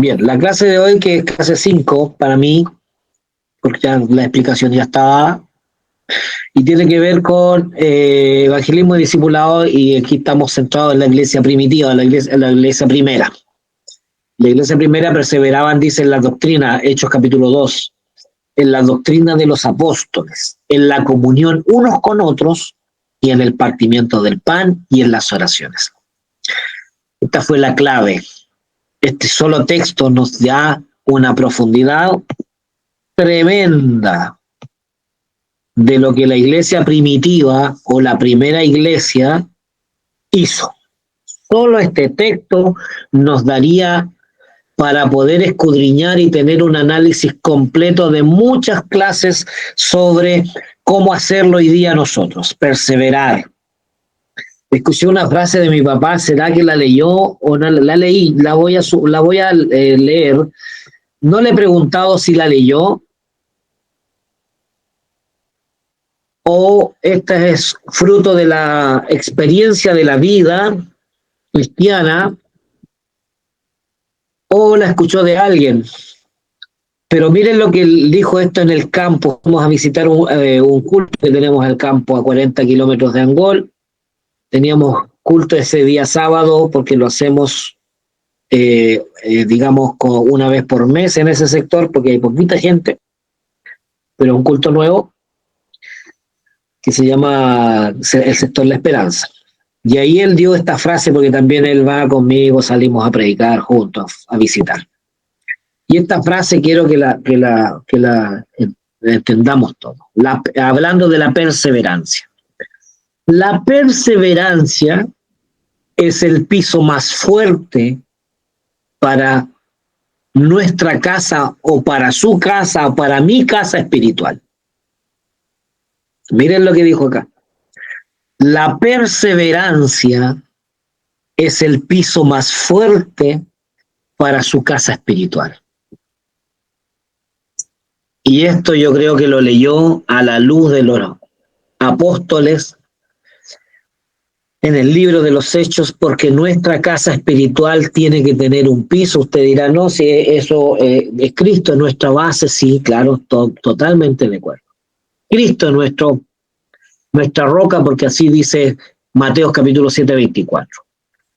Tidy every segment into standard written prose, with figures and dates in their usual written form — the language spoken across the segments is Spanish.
Bien, la clase de hoy, que es clase 5 para mí, porque ya la explicación ya estaba, y tiene que ver con evangelismo y discipulado, y aquí estamos centrados en la iglesia primitiva, la iglesia primera. La iglesia primera perseveraban, dice en la doctrina, Hechos capítulo 2, en la doctrina de los apóstoles, en la comunión unos con otros y en el partimiento del pan y en las oraciones. Esta fue la clave. Este solo texto nos da una profundidad tremenda de lo que la iglesia primitiva o la primera iglesia hizo. Solo este texto nos daría para poder escudriñar y tener un análisis completo de muchas clases sobre cómo hacerlo hoy día nosotros, perseverar. Escuché una frase de mi papá, ¿será que la leyó o no la leí? La voy a leer. No le he preguntado si la leyó o esta es fruto de la experiencia de la vida cristiana o la escuchó de alguien. Pero miren lo que dijo esto en el campo. Vamos a visitar un culto que tenemos al campo a 40 kilómetros de Angol. Teníamos culto ese día sábado porque lo hacemos, digamos, una vez por mes en ese sector porque hay poquita gente, pero un culto nuevo que se llama el sector La Esperanza. Y ahí él dio esta frase porque también él va conmigo, salimos a predicar juntos, a visitar. Y esta frase quiero que la entendamos todos, hablando de la perseverancia. La perseverancia es el piso más fuerte para nuestra casa o para su casa o para mi casa espiritual. Miren lo que dijo acá. La perseverancia es el piso más fuerte para su casa espiritual. Y esto yo creo que lo leyó a la luz de los apóstoles en el libro de los Hechos, porque nuestra casa espiritual tiene que tener un piso. Usted dirá, no, si eso es Cristo, es nuestra base. Sí, claro, totalmente de acuerdo. Cristo es nuestra roca, porque así dice Mateo capítulo 7, 24.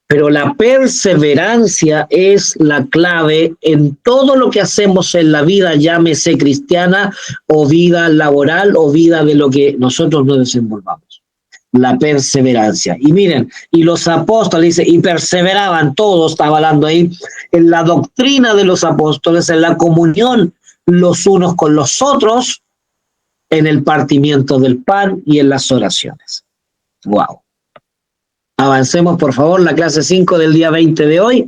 Pero la perseverancia es la clave en todo lo que hacemos en la vida, llámese cristiana o vida laboral o vida de lo que nosotros nos desenvolvamos. La perseverancia. Y miren, y los apóstoles, dice, y perseveraban todos, estaba hablando ahí, en la doctrina de los apóstoles, en la comunión los unos con los otros, en el partimiento del pan y en las oraciones. Wow. Avancemos, por favor, la clase 5 del día 20 de hoy.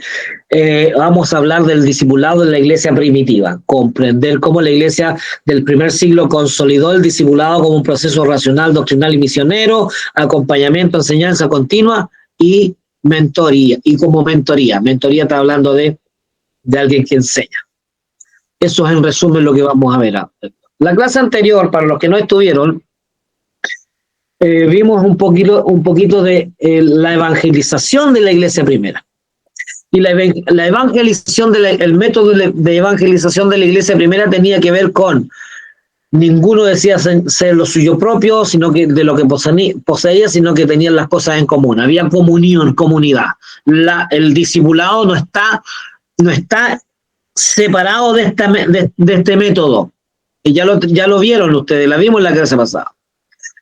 Vamos a hablar del discipulado en la iglesia primitiva, comprender cómo la iglesia del primer siglo consolidó el discipulado como un proceso racional, doctrinal y misionero, acompañamiento, enseñanza continua y mentoría. Y como mentoría está hablando de alguien que enseña. Eso es en resumen lo que vamos a ver. La clase anterior, para los que no estuvieron, vimos un poquito de la evangelización de la iglesia primera. Y la evangelización, el método de evangelización de la iglesia primera tenía que ver con ninguno decía ser lo suyo propio, sino que de lo que poseía, sino que tenían las cosas en común. Había comunión, comunidad. El discipulado no está separado de este método. Y ya lo vieron ustedes, la vimos en la clase pasada.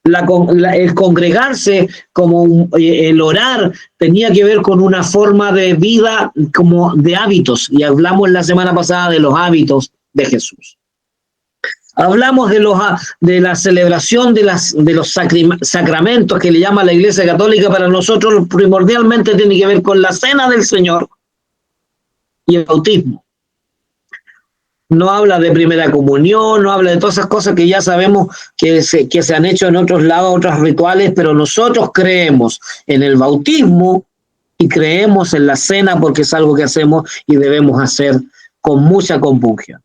El congregarse, como el orar, tenía que ver con una forma de vida como de hábitos, y hablamos la semana pasada de los hábitos de Jesús. Hablamos de la celebración de los sacramentos que le llama la Iglesia Católica. Para nosotros primordialmente tiene que ver con la cena del Señor y el bautismo. No habla de primera comunión, no habla de todas esas cosas que ya sabemos que se han hecho en otros lados, otros rituales, pero nosotros creemos en el bautismo y creemos en la cena porque es algo que hacemos y debemos hacer con mucha compunción.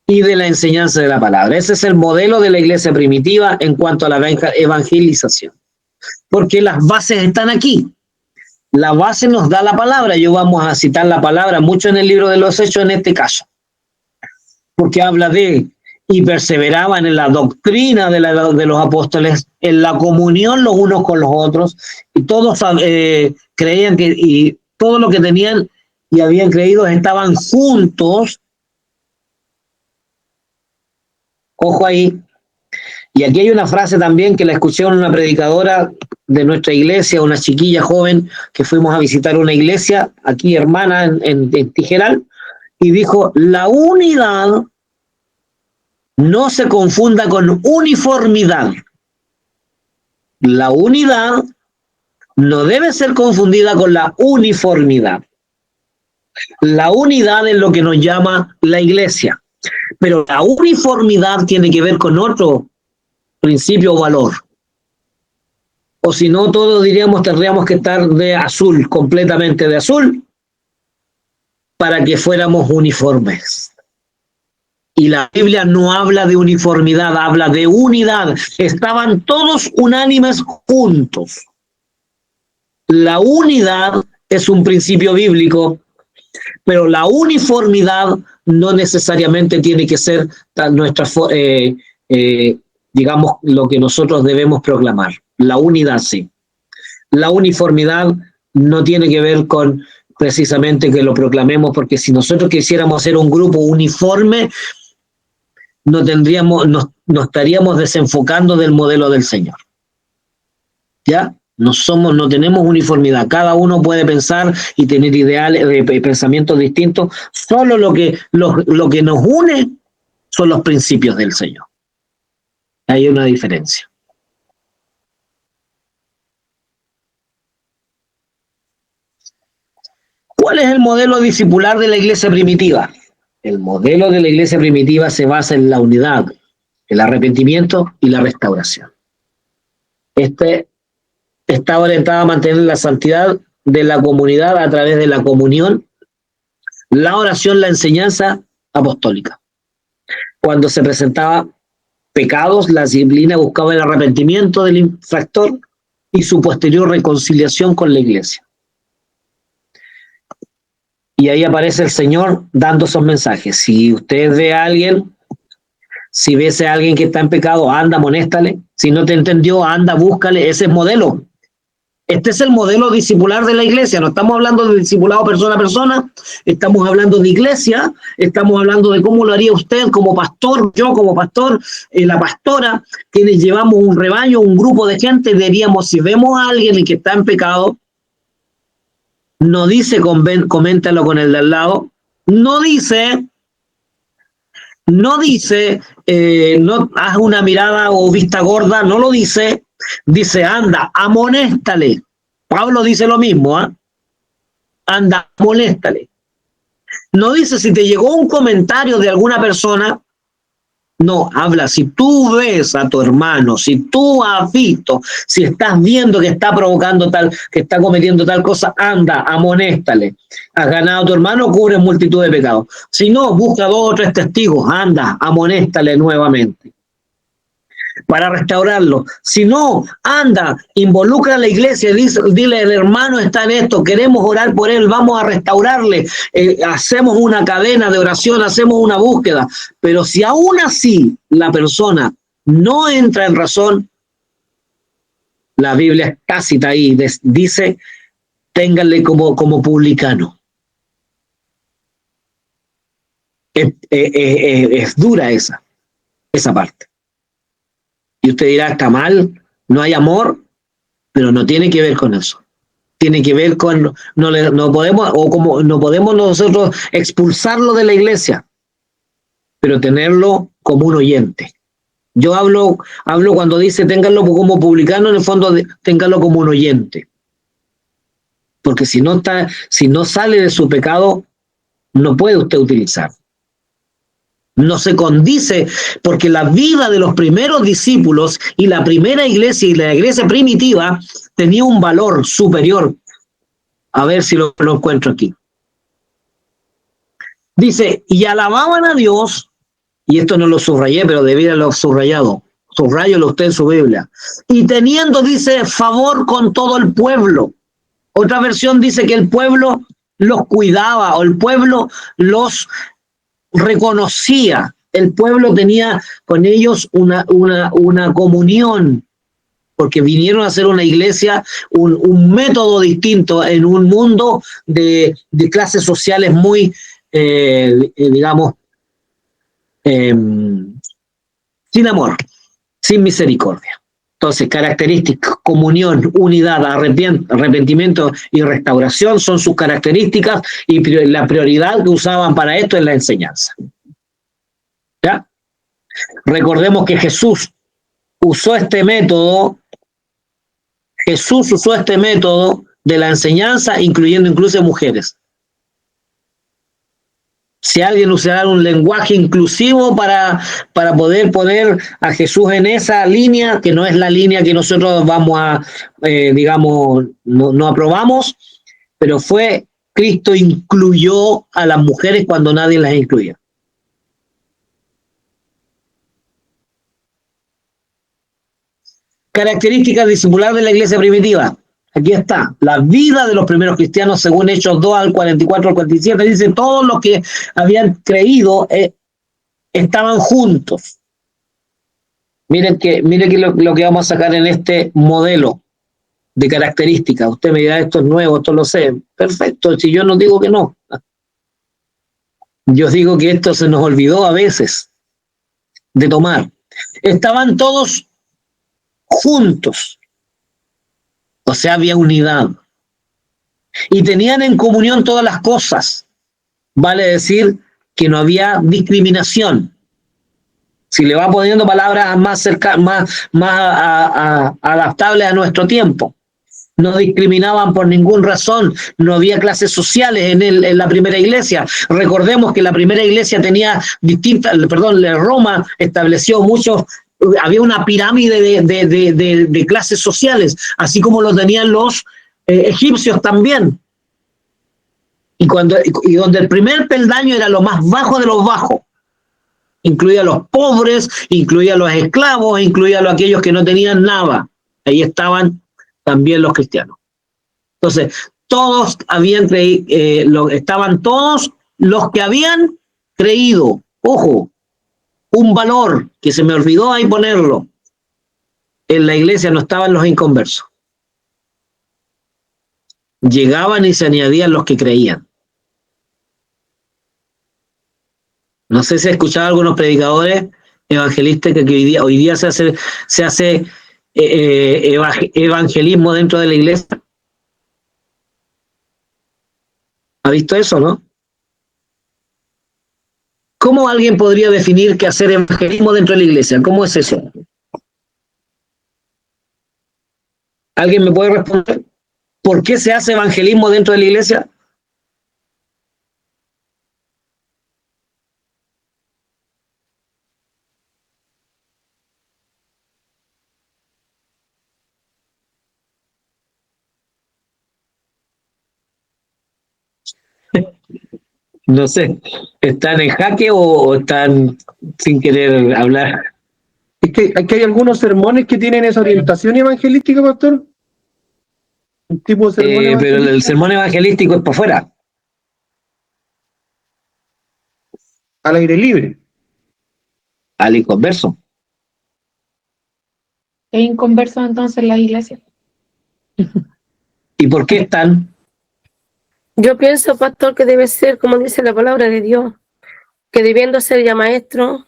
Y de la enseñanza de la palabra. Ese es el modelo de la iglesia primitiva en cuanto a la evangelización. Porque las bases están aquí. La base nos da la palabra. Yo vamos a citar la palabra mucho en el libro de los Hechos en este caso, porque habla de y perseveraban en la doctrina de los apóstoles, en la comunión los unos con los otros, y todos creían que, y todo lo que tenían y habían creído estaban juntos. Ojo ahí. Y aquí hay una frase también que la escuché en una predicadora de nuestra iglesia, una chiquilla joven que fuimos a visitar una iglesia aquí hermana en Tijeral, y dijo: la unidad no se confunda con uniformidad. La unidad no debe ser confundida con la uniformidad. La unidad es lo que nos llama la iglesia, pero la uniformidad tiene que ver con otro principio o valor. O si no, todos diríamos tendríamos que estar de azul, completamente de azul, para que fuéramos uniformes. Y la Biblia no habla de uniformidad, habla de unidad. Estaban todos unánimes juntos. La unidad es un principio bíblico, pero la uniformidad no necesariamente tiene que ser nuestra, digamos, lo que nosotros debemos proclamar. La unidad sí. La uniformidad no tiene que ver con precisamente que lo proclamemos, porque si nosotros quisiéramos hacer un grupo uniforme, no estaríamos desenfocando del modelo del Señor. ¿Ya? No tenemos uniformidad. Cada uno puede pensar y tener ideales, pensamientos distintos. Solo lo que nos une son los principios del Señor. Hay una diferencia. ¿Cuál es el modelo discipular de la iglesia primitiva? El modelo de la iglesia primitiva se basa en la unidad, el arrepentimiento y la restauración. Está orientado a mantener la santidad de la comunidad a través de la comunión, la oración, la enseñanza apostólica. Cuando se presentaba pecados, la disciplina buscaba el arrepentimiento del infractor y su posterior reconciliación con la iglesia. Y ahí aparece el Señor dando esos mensajes. Si usted ve a alguien, si ves a alguien que está en pecado, anda, amonéstale. Si no te entendió, anda, búscale. Ese es modelo. Este es el modelo discipular de la iglesia. No estamos hablando de discipulado persona a persona, estamos hablando de iglesia, estamos hablando de cómo lo haría usted como pastor, yo como pastor, la pastora, quienes llevamos un rebaño, un grupo de gente. Diríamos, si vemos a alguien que está en pecado, no dice coméntalo con el de al lado, no dice, no haz una mirada o vista gorda, no lo dice. Dice, anda, amonéstale. Pablo dice lo mismo, ¿eh? Anda, amonéstale. No dice si te llegó un comentario de alguna persona. No, habla, si tú ves a tu hermano, si tú has visto, si estás viendo que está provocando que está cometiendo tal cosa, anda, amonéstale. Has ganado a tu hermano, cubre multitud de pecados. Si no, busca 2 o 3 testigos, anda, amonéstale nuevamente para restaurarlo. Si no, anda, involucra a la iglesia, dile, el hermano está en esto, queremos orar por él, vamos a restaurarle, hacemos una cadena de oración, hacemos una búsqueda. Pero si aún así la persona no entra en razón, la Biblia es tácita ahí, dice, ténganle como publicano. Es dura esa parte. Y usted dirá, está mal, no hay amor, pero no tiene que ver con eso. Tiene que ver con, no podemos nosotros expulsarlo de la iglesia, pero tenerlo como un oyente. Yo hablo cuando dice ténganlo como publicano, en el fondo ténganlo como un oyente. Porque si no sale de su pecado, no puede usted utilizar. No se condice, porque la vida de los primeros discípulos y la primera iglesia y la iglesia primitiva tenía un valor superior. A ver si lo encuentro aquí. Dice, y alababan a Dios, y esto no lo subrayé, pero debía haberlo subrayado. Subrayelo usted en su Biblia. Y teniendo, dice, favor con todo el pueblo. Otra versión dice que el pueblo los cuidaba o el pueblo los reconocía. El pueblo tenía con ellos una comunión, porque vinieron a hacer una iglesia, un método distinto en un mundo de clases sociales muy, digamos, eh, sin amor, sin misericordia. Entonces, características, comunión, unidad, arrepentimiento y restauración son sus características y la prioridad que usaban para esto es la enseñanza. ¿Ya? Recordemos que usó este método, Jesús usó este método de la enseñanza, incluyendo incluso mujeres. Si alguien usará un lenguaje inclusivo para poder poner a Jesús en esa línea, que no es la línea que nosotros vamos a, digamos, no aprobamos, pero Cristo incluyó a las mujeres cuando nadie las incluía. Características discipulares de la iglesia primitiva. Aquí está, la vida de los primeros cristianos según Hechos 2 al 44 al 47, dice todos los que habían creído estaban juntos. Miren que lo que vamos a sacar en este modelo de características. Usted me dirá, esto es nuevo, esto lo sé. Perfecto, si yo no digo que no. Yo digo que esto se nos olvidó a veces de tomar. Estaban todos juntos. O sea, había unidad. Y tenían en comunión todas las cosas. Vale decir que no había discriminación. Si le va poniendo palabras más adaptables a nuestro tiempo. No discriminaban por ninguna razón, no había clases sociales en la primera iglesia. Recordemos que la primera iglesia tenía Roma estableció había una pirámide de clases sociales, así como lo tenían los egipcios también. Y donde el primer peldaño era lo más bajo de los bajos. Incluía a los pobres, incluía a los esclavos, incluía a aquellos que no tenían nada. Ahí estaban también los cristianos. Entonces, todos habían creído, estaban todos los que habían creído. Ojo, un valor que se me olvidó ahí ponerlo. En la iglesia no estaban los inconversos. Llegaban y se añadían los que creían. No sé si he escuchado a algunos predicadores evangelistas que hoy día se hace evangelismo dentro de la iglesia. ¿Ha visto eso, no? ¿Cómo alguien podría definir qué hacer evangelismo dentro de la iglesia? ¿Cómo es eso? ¿Alguien me puede responder? ¿Por qué se hace evangelismo dentro de la iglesia? No sé, ¿están en jaque o están sin querer hablar? Es que aquí hay algunos sermones que tienen esa orientación evangelística, pastor. Un tipo de sermón Pero evangelístico. el sermón evangelístico es por fuera. Al aire libre. Al inconverso. ¿Es inconverso entonces en la iglesia? ¿Y por qué están? Yo pienso, pastor, que debe ser, como dice la palabra de Dios, que debiendo ser ya maestros,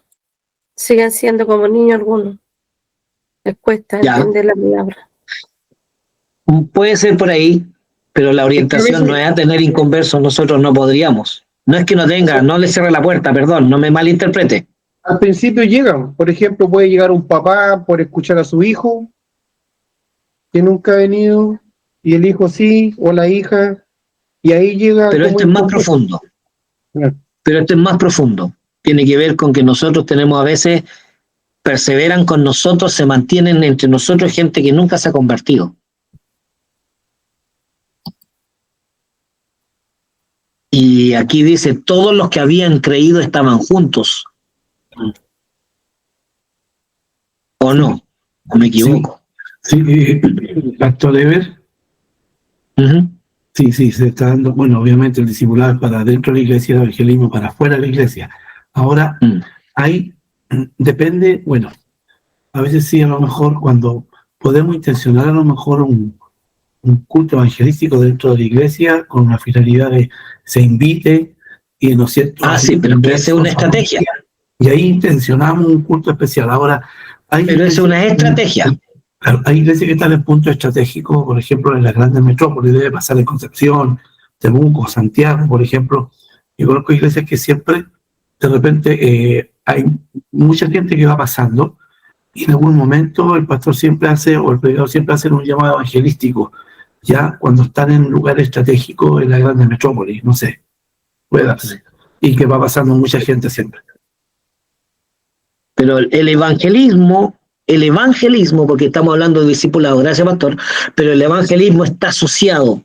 siguen siendo como niños algunos. Les cuesta entender la palabra. Puede ser por ahí, pero la orientación no es a tener inconversos, nosotros no podríamos. No es que no tenga, no le cierre la puerta, perdón, no me malinterprete. Al principio llegan, por ejemplo, puede llegar un papá por escuchar a su hijo, que nunca ha venido, y el hijo sí, o la hija, y ahí llega... Pero esto es más profundo. Pero esto es más profundo. Tiene que ver con que nosotros tenemos a veces, perseveran con nosotros, se mantienen entre nosotros gente que nunca se ha convertido. Y aquí dice, todos los que habían creído estaban juntos. ¿O no? ¿O me equivoco? Sí, Pastor Ever. Sí, se está dando, bueno, obviamente el discipulado es para dentro de la iglesia y el evangelismo para afuera de la iglesia. Ahora, depende, bueno, a veces sí, a lo mejor cuando podemos intencionar a lo mejor un culto evangelístico dentro de la iglesia con la finalidad de se invite y, ¿no es cierto? Sí, pero que esa es una estrategia. Y ahí intencionamos un culto especial. Ahora, pero esa es una estrategia. Hay iglesias que están en punto estratégico, por ejemplo, en las grandes metrópolis, debe pasar en Concepción, Temuco, Santiago, por ejemplo. Yo conozco iglesias que siempre, de repente, hay mucha gente que va pasando y en algún momento el pastor siempre hace, o el predicador siempre hace un llamado evangelístico, ya cuando están en lugares estratégicos en las grandes metrópolis, no sé, puede darse. Y que va pasando mucha gente siempre. Pero el evangelismo, porque estamos hablando de discipulado, gracias pastor, pero el evangelismo está asociado,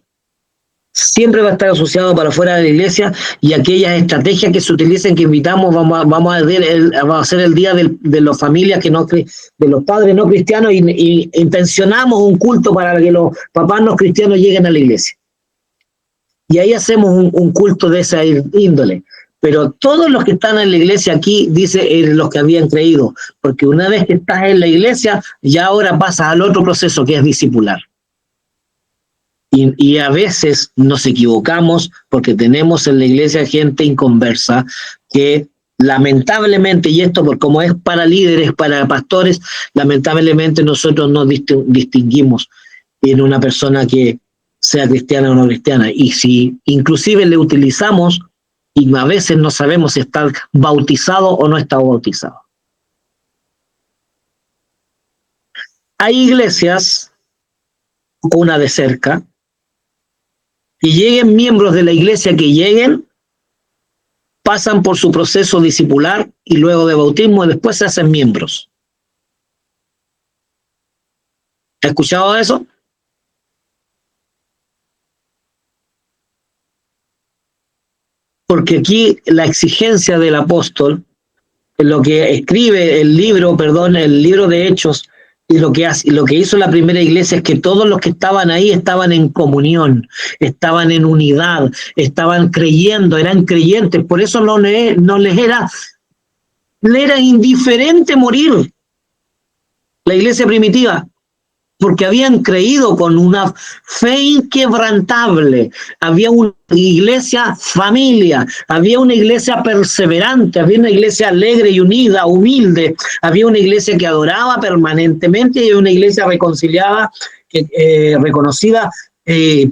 siempre va a estar asociado para fuera de la iglesia, y aquellas estrategias que se utilicen, que invitamos, vamos a hacer el día de las familias de los padres no cristianos, y intencionamos un culto para que los papás no cristianos lleguen a la iglesia. Y ahí hacemos un culto de esa índole. Pero todos los que están en la iglesia aquí, dice los que habían creído, porque una vez que estás en la iglesia, ya ahora pasas al otro proceso que es discipular. Y a veces nos equivocamos porque tenemos en la iglesia gente inconversa que lamentablemente, y esto por como es para líderes, para pastores, lamentablemente nosotros no distinguimos en una persona que sea cristiana o no cristiana. Y si inclusive le utilizamos, y a veces no sabemos si está bautizado o no está bautizado. Hay iglesias, una de cerca, y lleguen miembros de la iglesia que lleguen, pasan por su proceso discipular y luego de bautismo y después se hacen miembros. ¿Has escuchado eso? Porque aquí la exigencia del apóstol, en lo que escribe el libro de Hechos, y lo que hizo la primera iglesia es que todos los que estaban ahí estaban en comunión, estaban en unidad, estaban creyendo, eran creyentes. Por eso no les era indiferente morir. La iglesia primitiva, porque habían creído con una fe inquebrantable. Había una iglesia familia, había una iglesia perseverante, había una iglesia alegre y unida, humilde, había una iglesia que adoraba permanentemente y una iglesia reconciliada, reconocida y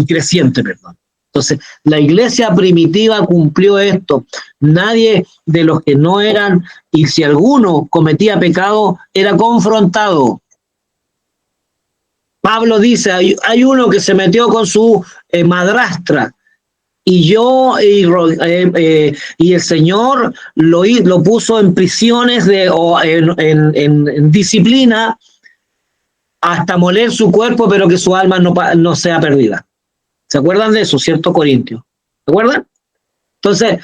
creciente, perdón. Entonces, la iglesia primitiva cumplió esto. Nadie de los que no eran, y si alguno cometía pecado, era confrontado. Pablo dice, hay uno que se metió con su madrastra y el Señor lo puso en prisiones en disciplina hasta moler su cuerpo, pero que su alma no sea perdida. ¿Se acuerdan de eso, cierto, Corintios? ¿Se acuerdan? Entonces,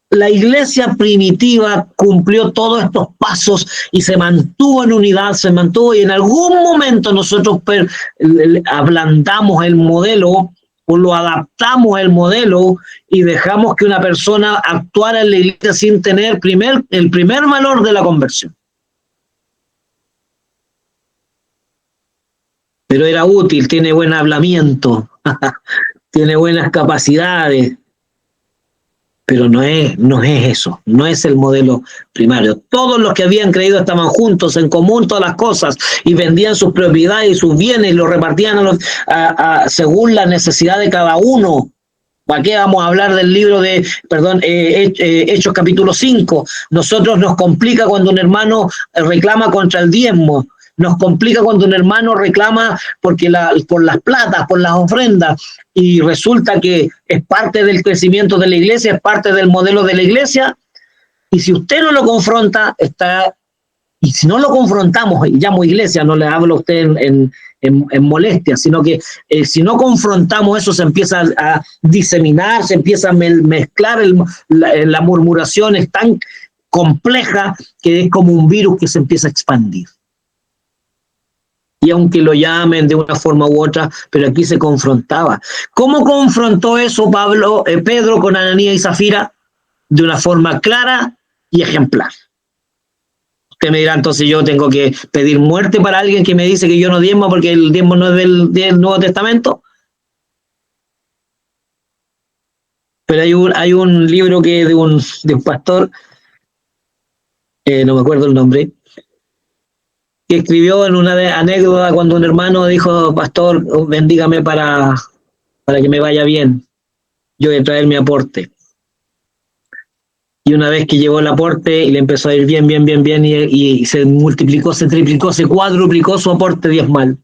la iglesia primitiva cumplió todos estos pasos y se mantuvo en unidad, y en algún momento nosotros ablandamos el modelo o lo adaptamos el modelo y dejamos que una persona actuara en la iglesia sin tener el primer valor de la conversión. Pero era útil, tiene buen hablamiento, tiene buenas capacidades. Pero no es eso, no es el modelo primario. Todos los que habían creído estaban juntos, en común todas las cosas, y vendían sus propiedades y sus bienes y los repartían según la necesidad de cada uno. ¿Para qué vamos a hablar del libro de, Hechos capítulo 5? Nosotros nos complica cuando un hermano reclama contra el diezmo. Nos complica cuando un hermano reclama por las platas, por las ofrendas, y resulta que es parte del crecimiento de la iglesia, es parte del modelo de la iglesia, y si usted no lo confronta, y si no lo confrontamos, y llamo iglesia, no le hablo a usted en molestia, sino que si no confrontamos eso, se empieza a diseminar, se empieza a mezclar, la murmuración es tan compleja que es como un virus que se empieza a expandir. Y aunque lo llamen de una forma u otra, pero aquí se confrontaba. ¿Cómo confrontó eso Pedro con Ananías y Zafira? De una forma clara y ejemplar. Usted me dirá, entonces yo tengo que pedir muerte para alguien que me dice que yo no diezmo porque el diezmo no es del Nuevo Testamento. Pero hay un libro que es de un pastor, no me acuerdo el nombre, que escribió en una anécdota cuando un hermano dijo, pastor, bendígame para que me vaya bien, yo voy a traer mi aporte. Y una vez que llevó el aporte y le empezó a ir bien, y se multiplicó, se triplicó, se cuadruplicó su aporte diezmal.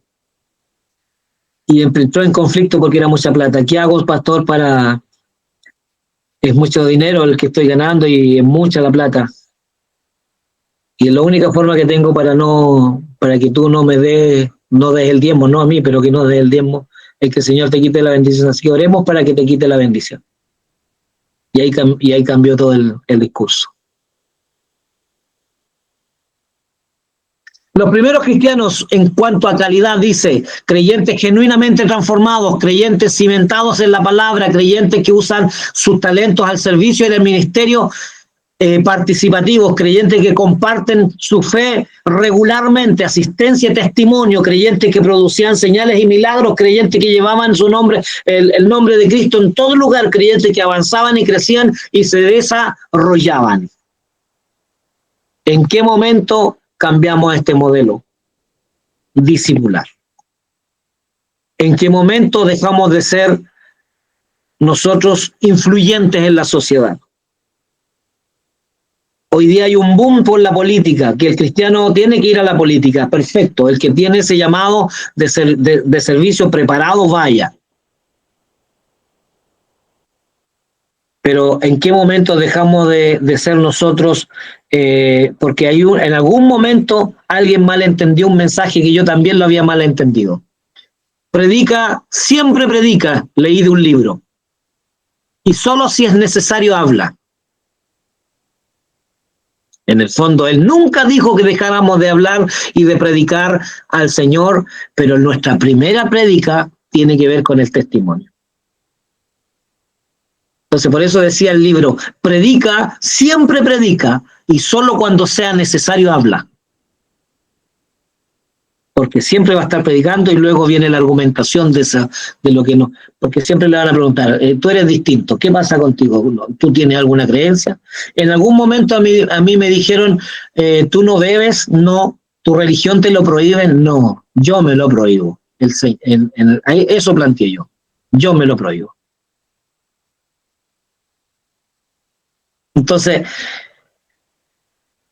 Y entró en conflicto porque era mucha plata. ¿Qué hago, pastor, para...? Es mucho dinero el que estoy ganando y es mucha la plata. Y la única forma que tengo para que tú no des el diezmo, no a mí, pero que no des el diezmo, es que el Señor te quite la bendición. Así que oremos para que te quite la bendición. Y ahí cambió todo el discurso. Los primeros cristianos, en cuanto a calidad, dice, creyentes genuinamente transformados, creyentes cimentados en la palabra, creyentes que usan sus talentos al servicio del ministerio participativos, creyentes que comparten su fe regularmente, asistencia y testimonio, creyentes que producían señales y milagros, creyentes que llevaban su nombre, el nombre de Cristo en todo lugar, creyentes que avanzaban y crecían y se desarrollaban. ¿En qué momento cambiamos este modelo discipular? ¿En qué momento dejamos de ser nosotros influyentes en la sociedad? Hoy día hay un boom por la política, que el cristiano tiene que ir a la política, perfecto, el que tiene ese llamado de servicio preparado, vaya. Pero ¿en qué momento dejamos de ser nosotros? Porque en algún momento alguien malentendió un mensaje que yo también lo había malentendido. Predica, siempre predica, leí de un libro. Y solo si es necesario habla. En el fondo, él nunca dijo que dejáramos de hablar y de predicar al Señor, pero nuestra primera prédica tiene que ver con el testimonio. Entonces, por eso decía el libro, predica, siempre predica, y solo cuando sea necesario habla. Porque siempre va a estar predicando y luego viene la argumentación de lo que no. Porque siempre le van a preguntar, tú eres distinto, ¿qué pasa contigo? ¿Tú tienes alguna creencia? En algún momento a mí me dijeron, ¿tú no bebes? No. ¿Tu religión te lo prohíbe? No. Yo me lo prohíbo. Eso planteé yo. Yo me lo prohíbo. Entonces,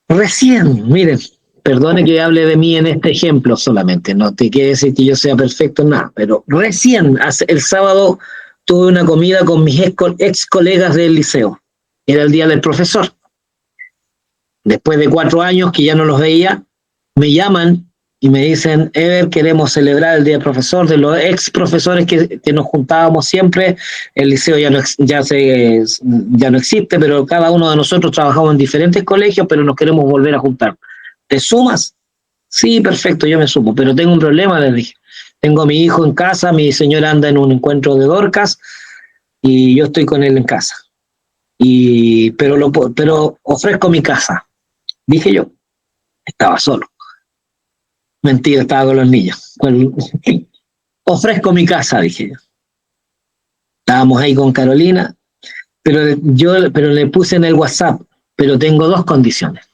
recién, miren, perdone que hable de mí en este ejemplo solamente, no te quiere decir que yo sea perfecto en nada, pero recién, el sábado, tuve una comida con mis ex colegas del liceo. Era el día del profesor. Después de 4 años que ya no los veía, me llaman y me dicen, Ever, queremos celebrar el día del profesor, de los ex profesores que nos juntábamos siempre. El liceo ya no existe, pero cada uno de nosotros trabajamos en diferentes colegios, pero nos queremos volver a juntar. ¿Te sumas? Sí, perfecto, yo me sumo, pero tengo un problema, les dije. Tengo a mi hijo en casa, mi señora anda en un encuentro de Dorcas y yo estoy con él en casa. Pero ofrezco mi casa, dije yo. Estaba solo. Mentira, estaba con los niños. Ofrezco mi casa, dije yo. Estábamos ahí con Carolina, pero le puse en el WhatsApp, pero tengo 2 condiciones.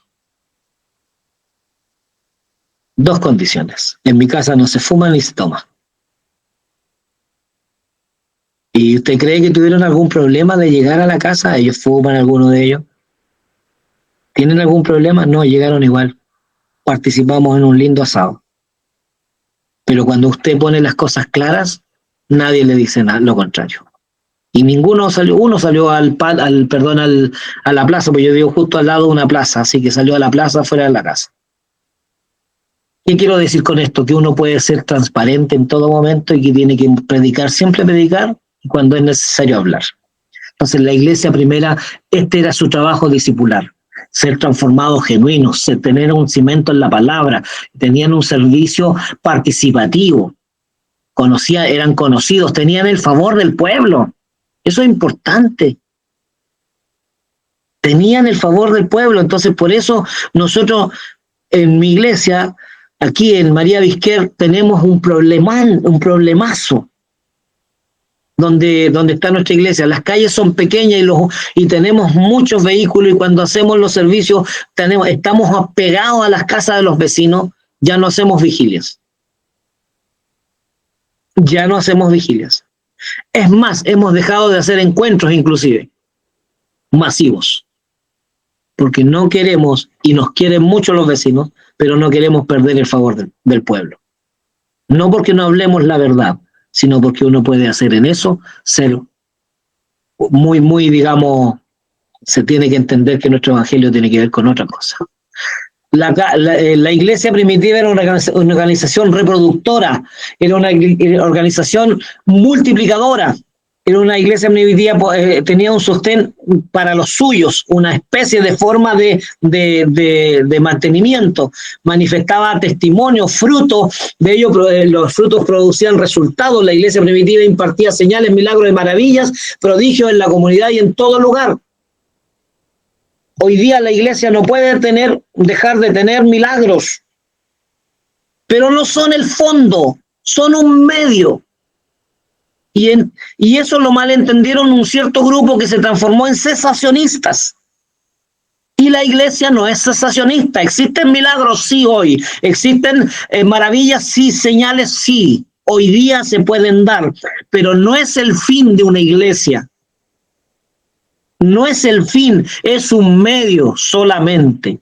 2 condiciones. En mi casa no se fuma ni se toma. ¿Y usted cree que tuvieron algún problema de llegar a la casa? ¿Ellos fuman, alguno de ellos? ¿Tienen algún problema? No, llegaron igual. Participamos en un lindo asado. Pero cuando usted pone las cosas claras, nadie le dice nada, lo contrario. Y uno salió a la plaza, porque yo vivo justo al lado de una plaza, así que salió a la plaza fuera de la casa. ¿Qué quiero decir con esto? Que uno puede ser transparente en todo momento y que tiene que predicar, siempre predicar, y cuando es necesario hablar. Entonces la iglesia primera, este era su trabajo discipular. ser transformados genuinos, tener un cimiento en la palabra, tenían un servicio participativo, eran conocidos, tenían el favor del pueblo. Eso es importante. Tenían el favor del pueblo. Entonces, por eso nosotros en mi iglesia, aquí en María Vizquer, tenemos un problemazo. Donde está nuestra iglesia. Las calles son pequeñas y tenemos muchos vehículos, y cuando hacemos los servicios estamos pegados a las casas de los vecinos. Ya no hacemos vigilias. Es más, hemos dejado de hacer encuentros inclusive masivos, porque no queremos, y nos quieren mucho los vecinos, pero no queremos perder el favor del pueblo. No porque no hablemos la verdad, sino porque uno puede hacer en eso, ser muy, digamos, se tiene que entender que nuestro evangelio tiene que ver con otra cosa. La iglesia primitiva era una organización reproductora, era una organización multiplicadora, era una iglesia primitiva, tenía un sostén para los suyos, una especie de forma de mantenimiento, manifestaba testimonio, fruto de ello, los frutos producían resultados. La iglesia primitiva impartía señales, milagros y maravillas, prodigios en la comunidad y en todo lugar. Hoy día la iglesia no puede dejar de tener milagros, pero no son el fondo, son un medio. Y eso lo malentendieron un cierto grupo que se transformó en cesacionistas. Y la iglesia no es cesacionista. Existen milagros, sí, hoy. Existen maravillas, sí. Señales, sí. Hoy día se pueden dar, pero no es el fin de una iglesia. No es el fin, es un medio solamente.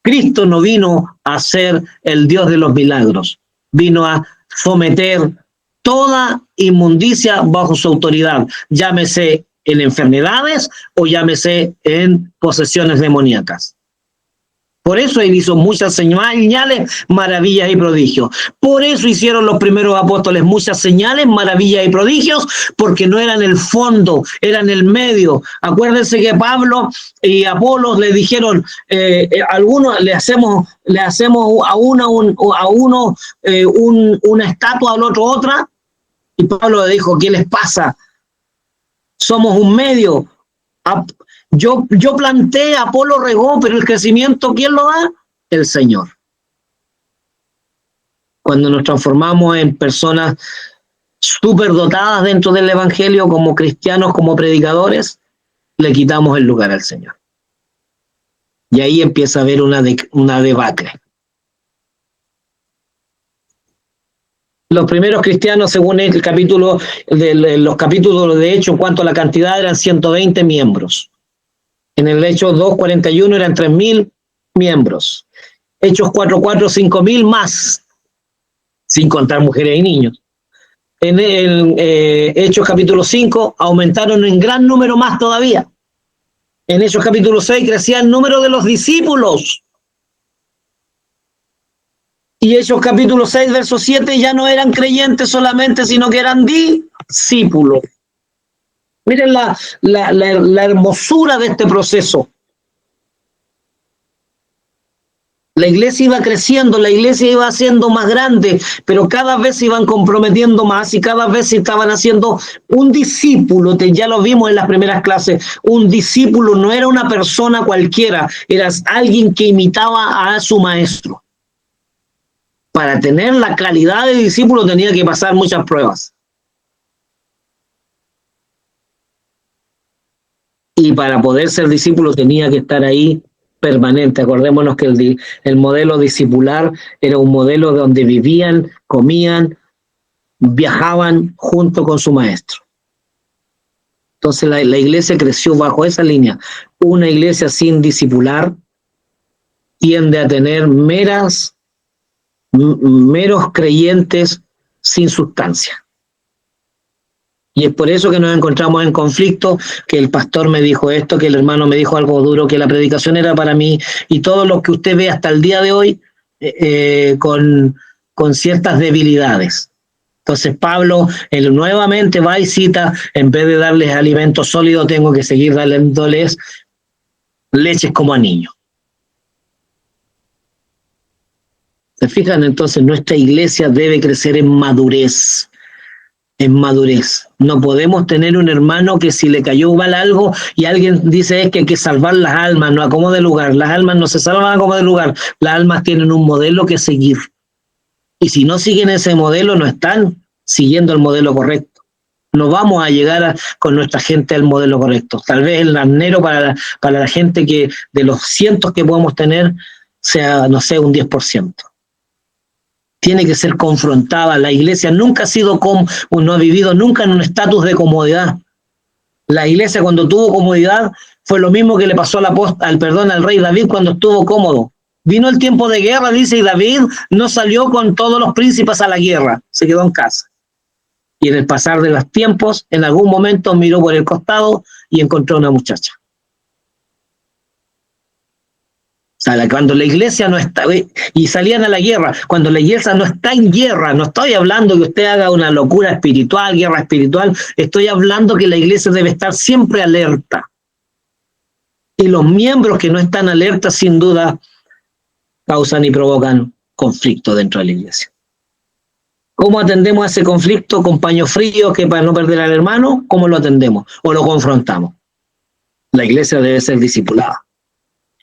Cristo no vino a ser el Dios de los milagros, vino a someter toda inmundicia bajo su autoridad, llámese en enfermedades o llámese en posesiones demoníacas. Por eso él hizo muchas señales, maravillas y prodigios. Por eso hicieron los primeros apóstoles muchas señales, maravillas y prodigios, porque no eran el fondo, eran el medio. Acuérdense que Pablo y Apolos le dijeron, algunos le hacemos a uno una estatua, al otro otra, y Pablo le dijo, ¿qué les pasa? Somos un medio. Yo planté, Apolo regó, pero el crecimiento, ¿quién lo da? El Señor. Cuando nos transformamos en personas superdotadas dentro del Evangelio, como cristianos, como predicadores, le quitamos el lugar al Señor. Y ahí empieza a haber una debacle. Los primeros cristianos, según los capítulos de Hechos, en cuanto a la cantidad, eran 120 miembros. En el Hechos 2:41 eran 3.000 miembros. Hechos 4:4, 5.000 más, sin contar mujeres y niños. En el Hechos capítulo 5 aumentaron en gran número más todavía. En Hechos capítulo 6 crecía el número de los discípulos. Y Hechos capítulo 6, verso 7, ya no eran creyentes solamente, sino que eran discípulos. Miren la hermosura de este proceso. La iglesia iba creciendo, la iglesia iba siendo más grande, pero cada vez se iban comprometiendo más y cada vez se estaban haciendo un discípulo. Ya lo vimos en las primeras clases. Un discípulo no era una persona cualquiera, era alguien que imitaba a su maestro. Para tener la calidad de discípulo tenía que pasar muchas pruebas. Y para poder ser discípulo tenía que estar ahí permanente. Acordémonos que el modelo discipular era un modelo donde vivían, comían, viajaban junto con su maestro. Entonces la iglesia creció bajo esa línea. Una iglesia sin discipular tiende a tener meros creyentes sin sustancia. Y es por eso que nos encontramos en conflicto, que el pastor me dijo esto, que el hermano me dijo algo duro, que la predicación era para mí, y todo lo que usted ve hasta el día de hoy con ciertas debilidades. Entonces Pablo nuevamente va y cita, en vez de darles alimento sólido, tengo que seguir dándoles leches como a niños. ¿Se fijan? Entonces nuestra iglesia debe crecer en madurez. En madurez. No podemos tener un hermano que si le cayó mal algo y alguien dice es que hay que salvar las almas, no a como de lugar. Las almas no se salvan a como de lugar. Las almas tienen un modelo que seguir. Y si no siguen ese modelo, no están siguiendo el modelo correcto. No vamos a llegar con nuestra gente al modelo correcto. Tal vez el arnero para la gente que de los cientos que podemos tener sea, no sé, un 10%. Tiene que ser confrontada. La iglesia nunca ha sido no ha vivido nunca en un estatus de comodidad. La iglesia cuando tuvo comodidad fue lo mismo que le pasó al rey David cuando estuvo cómodo. Vino el tiempo de guerra, dice, y David no salió con todos los príncipes a la guerra, se quedó en casa. Y en el pasar de los tiempos, en algún momento miró por el costado y encontró una muchacha. O sea, cuando la iglesia no está, y salían a la guerra, cuando la iglesia no está en guerra, no estoy hablando que usted haga una locura espiritual, guerra espiritual, estoy hablando que la iglesia debe estar siempre alerta. Y los miembros que no están alertas, sin duda, causan y provocan conflicto dentro de la iglesia. ¿Cómo atendemos a ese conflicto con paño frío que para no perder al hermano? ¿Cómo lo atendemos? ¿O lo confrontamos? La iglesia debe ser discipulada.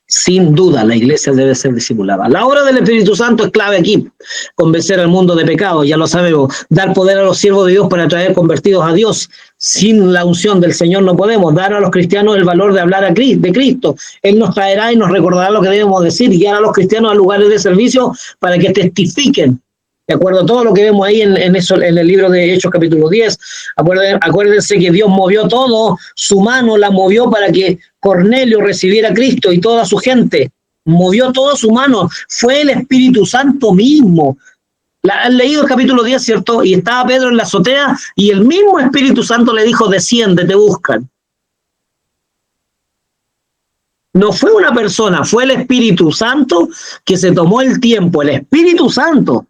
Sin duda, la iglesia debe ser discipulada. La obra del Espíritu Santo es clave aquí. Convencer al mundo de pecado, ya lo sabemos. Dar poder a los siervos de Dios para traer convertidos a Dios. Sin la unción del Señor no podemos. Dar a los cristianos el valor de hablar de Cristo. Él nos traerá y nos recordará lo que debemos decir. Guiar a los cristianos a lugares de servicio para que testifiquen. De acuerdo a todo lo que vemos ahí en el libro de Hechos capítulo 10, acuérdense que Dios movió todo, su mano la movió para que Cornelio recibiera a Cristo y toda su gente. Movió toda su mano, fue el Espíritu Santo mismo. Han leído el capítulo 10, ¿cierto? Y estaba Pedro en la azotea y el mismo Espíritu Santo le dijo, desciende, te buscan. No fue una persona, fue el Espíritu Santo que se tomó el tiempo, el Espíritu Santo.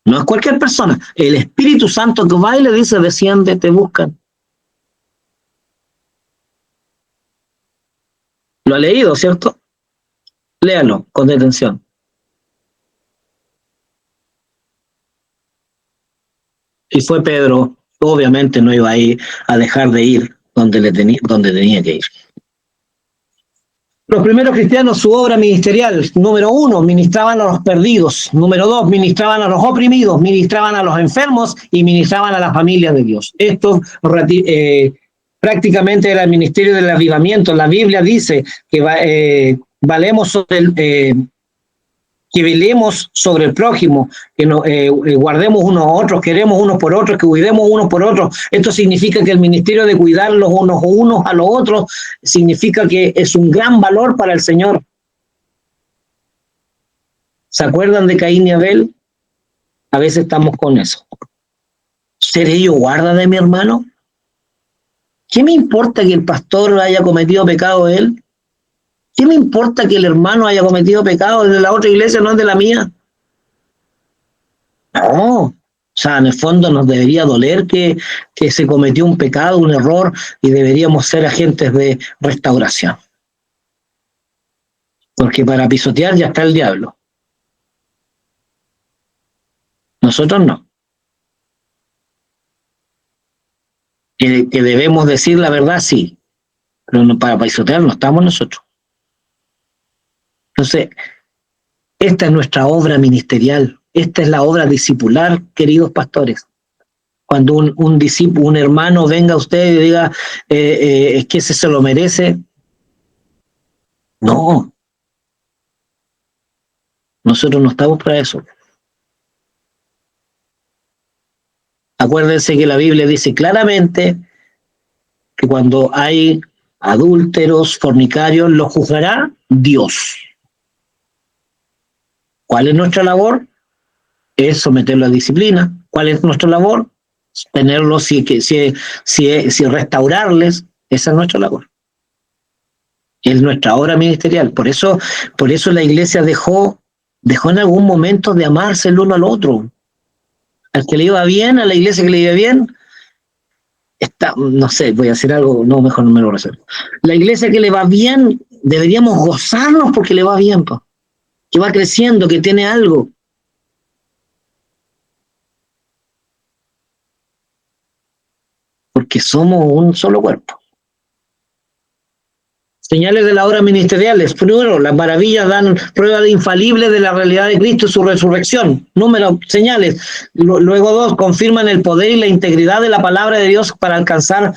No es cualquier persona. El Espíritu Santo que va y le dice, desciende, te buscan. Lo ha leído, ¿cierto? Léalo con detención. Y fue Pedro, obviamente no iba a ir a dejar de ir donde tenía que ir. Los primeros cristianos, su obra ministerial, número 1, ministraban a los perdidos. Número 2, ministraban a los oprimidos, ministraban a los enfermos y ministraban a las familias de Dios. Esto prácticamente era el ministerio del avivamiento. La Biblia dice que que velemos sobre el prójimo, que guardemos unos a otros, queremos unos por otros, que cuidemos unos por otros. Esto significa que el ministerio de cuidar los unos a los otros significa que es un gran valor para el Señor. ¿Se acuerdan de Caín y Abel? A veces estamos con eso. ¿Seré yo guarda de mi hermano? ¿Qué me importa que el pastor haya cometido pecado de él? ¿Qué me importa que el hermano haya cometido pecado de la otra iglesia, no es de la mía? No. O sea, en el fondo nos debería doler que se cometió un pecado, un error, y deberíamos ser agentes de restauración. Porque para pisotear ya está el diablo. Nosotros no. Que debemos decir la verdad, sí. Pero no, para pisotear no estamos nosotros. Entonces, esta es nuestra obra ministerial, esta es la obra discipular, queridos pastores. Cuando un discípulo, un hermano venga a usted y diga, es que ese se lo merece. No. Nosotros no estamos para eso. Acuérdense que la Biblia dice claramente que cuando hay adúlteros, fornicarios, los juzgará Dios. ¿Cuál es nuestra labor? Es someterlo a disciplina. ¿Cuál es nuestra labor? Tenerlos, si restaurarles. Esa es nuestra labor. Es nuestra obra ministerial. Por eso la iglesia dejó en algún momento de amarse el uno al otro. Al que le iba bien, a la iglesia que le iba bien, no sé, voy a hacer algo, no, mejor no me lo resuelvo. La iglesia que le va bien, deberíamos gozarnos porque le va bien, po, que va creciendo, que tiene algo. Porque somos un solo cuerpo. Señales de las obras ministeriales. Primero, las maravillas dan prueba infalible de la realidad de Cristo y su resurrección. Número, señales. Luego 2, confirman el poder y la integridad de la palabra de Dios para alcanzar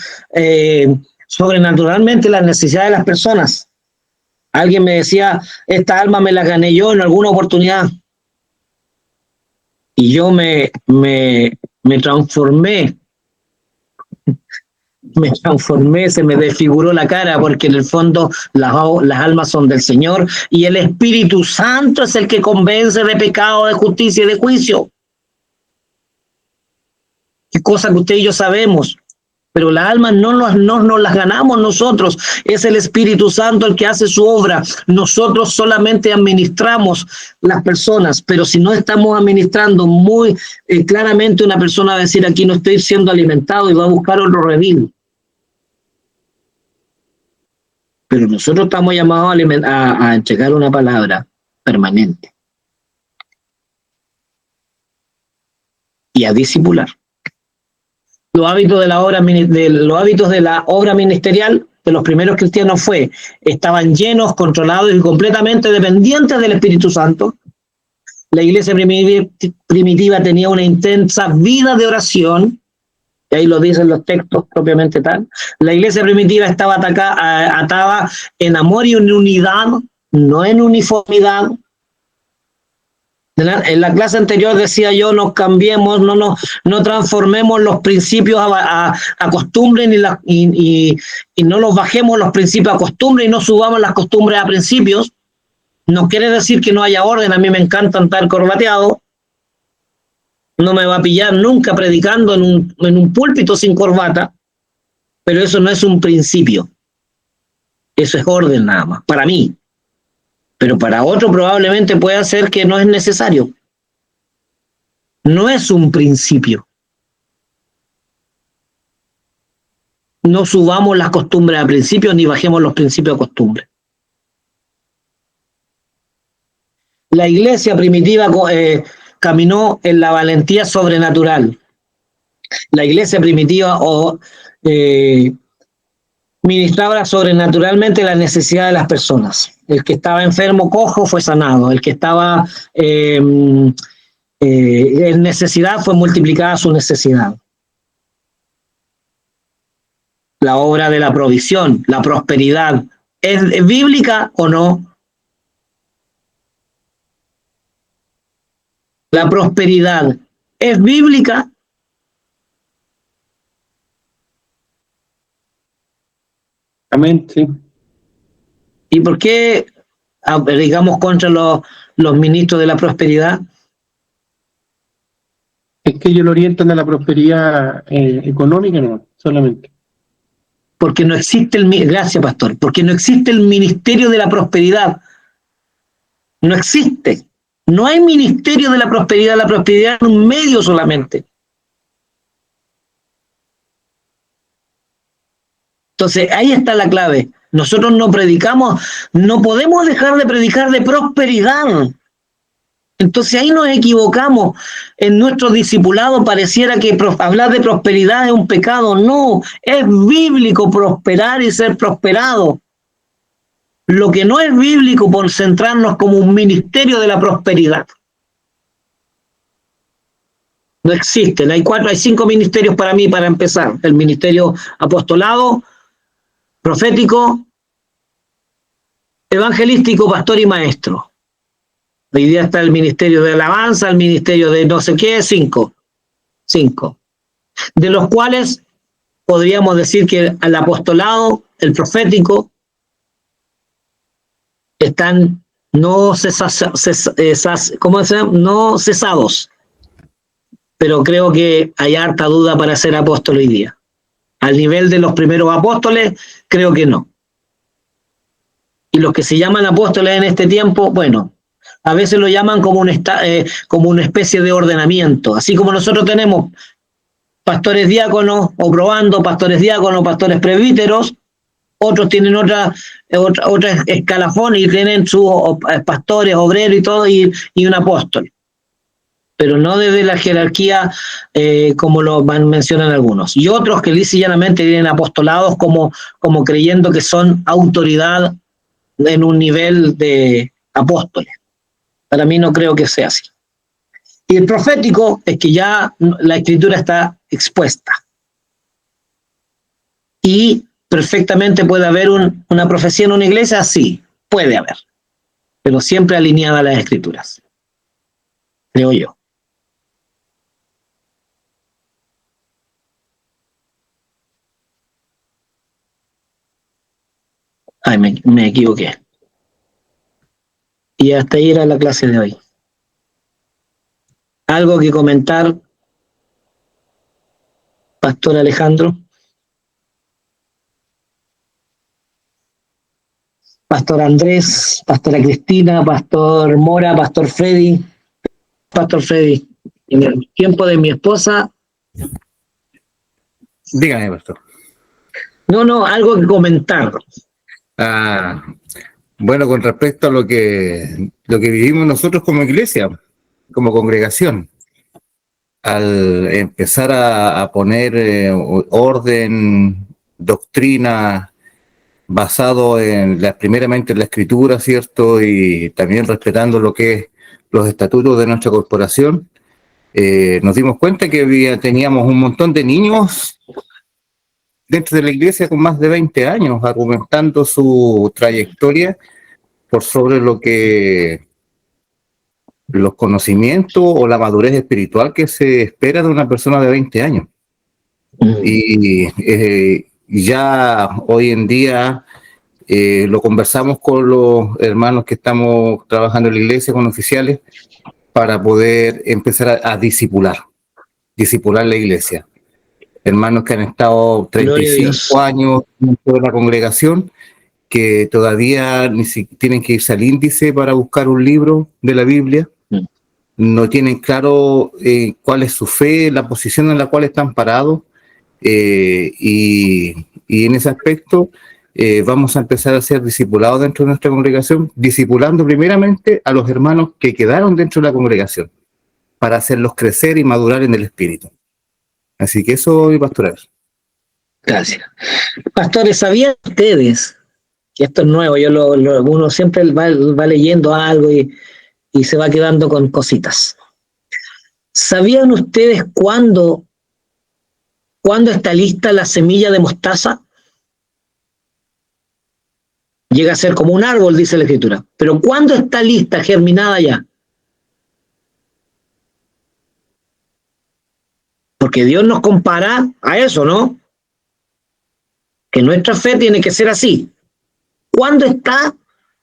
sobrenaturalmente las necesidades de las personas. Alguien me decía, esta alma me la gané yo en alguna oportunidad. Y yo me transformé. Se me desfiguró la cara, porque en el fondo las almas son del Señor y el Espíritu Santo es el que convence de pecado, de justicia y de juicio. Qué cosa que usted y yo sabemos, pero las almas no nos las ganamos nosotros, es el Espíritu Santo el que hace su obra. Nosotros solamente administramos las personas, pero si no estamos administrando muy claramente, una persona va a decir, aquí no estoy siendo alimentado, y va a buscar otro redil. Pero nosotros estamos llamados a entregar una palabra permanente y a discipular. Los hábitos de la obra ministerial de los primeros cristianos estaban llenos, controlados y completamente dependientes del Espíritu Santo. La iglesia primitiva tenía una intensa vida de oración, y ahí lo dicen los textos propiamente tal. La iglesia primitiva estaba atada en amor y en unidad, no en uniformidad. En la clase anterior decía yo, no cambiemos, no transformemos los principios a costumbres y no los bajemos los principios a costumbres y no subamos las costumbres a principios. No quiere decir que no haya orden. A mí me encanta estar corbateado. No me va a pillar nunca predicando en un púlpito sin corbata, pero eso no es un principio. Eso es orden nada más, para mí. Pero para otro probablemente pueda ser que no es necesario. No es un principio. No subamos las costumbres a principios ni bajemos los principios a costumbres. La iglesia primitiva caminó en la valentía sobrenatural. La iglesia primitiva ministraba sobrenaturalmente la necesidad de las personas. El que estaba enfermo, cojo, fue sanado. El que estaba en necesidad, fue multiplicada su necesidad. La obra de la provisión, la prosperidad, ¿es bíblica o no? La prosperidad, ¿es bíblica? Amén, sí. ¿Y por qué, digamos, contra los ministros de la prosperidad? Es que ellos lo orientan a la prosperidad económica, no, solamente. Porque no existe gracias, pastor, porque no existe el ministerio de la prosperidad. No existe. No hay ministerio de la prosperidad es un medio solamente. Entonces, ahí está la clave. Nosotros no predicamos, no podemos dejar de predicar de prosperidad. Entonces ahí nos equivocamos. En nuestro discipulado pareciera que hablar de prosperidad es un pecado. No, es bíblico prosperar y ser prosperado. Lo que no es bíblico por centrarnos como un ministerio de la prosperidad. No existen. Hay 5 ministerios para mí para empezar. El ministerio apostolado, profético, evangelístico, pastor y maestro. Hoy día está el ministerio de alabanza, el ministerio de no sé qué, 5. De los cuales podríamos decir que el apostolado, el profético, están no cesados. Pero creo que hay harta duda para ser apóstol hoy día. Al nivel de los primeros apóstoles, creo que no. Y los que se llaman apóstoles en este tiempo, bueno, a veces lo llaman como una especie de ordenamiento. Así como nosotros tenemos pastores diáconos o probando, pastores diáconos, pastores presbíteros, otros tienen otra escalafón y tienen sus pastores, obreros y todo, y un apóstol. Pero no desde la jerarquía como lo mencionan algunos. Y otros que lisa y llanamente vienen apostolados como creyendo que son autoridad en un nivel de apóstoles. Para mí no creo que sea así. Y el profético es que ya la escritura está expuesta. Y perfectamente puede haber una profecía en una iglesia, sí, puede haber. Pero siempre alineada a las escrituras. Creo yo. Ay, me equivoqué. Y hasta ahí era la clase de hoy. ¿Algo que comentar, Pastor Alejandro? Pastor Andrés, Pastora Cristina, Pastor Mora, Pastor Freddy. Pastor Freddy, en el tiempo de mi esposa... Dígame, pastor. No, algo que comentar. Bueno, con respecto a lo que vivimos nosotros como iglesia, como congregación, al empezar a poner orden, doctrina, basado primeramente en la escritura, ¿cierto? Y también respetando lo que es los estatutos de nuestra corporación, nos dimos cuenta que teníamos un montón de niños dentro de la iglesia con más de 20 años, argumentando su trayectoria por sobre los conocimientos o la madurez espiritual que se espera de una persona de 20 años. Y ya hoy en día lo conversamos con los hermanos que estamos trabajando en la iglesia, con oficiales, para poder empezar a discipular la iglesia. Hermanos que han estado 35 años dentro de la congregación, que todavía tienen que irse al índice para buscar un libro de la Biblia, no tienen claro cuál es su fe, la posición en la cual están parados, y en ese aspecto vamos a empezar a ser discipulados dentro de nuestra congregación, discipulando primeramente a los hermanos que quedaron dentro de la congregación, para hacerlos crecer y madurar en el espíritu. Así que eso, mi pastoral. Gracias. Pastores, ¿sabían ustedes que esto es nuevo? Uno siempre va leyendo algo y se va quedando con cositas. ¿Sabían ustedes cuándo está lista la semilla de mostaza? Llega a ser como un árbol, dice la Escritura. Pero ¿cuándo está lista, germinada ya? Porque Dios nos compara a eso, ¿no? Que nuestra fe tiene que ser así. ¿Cuándo está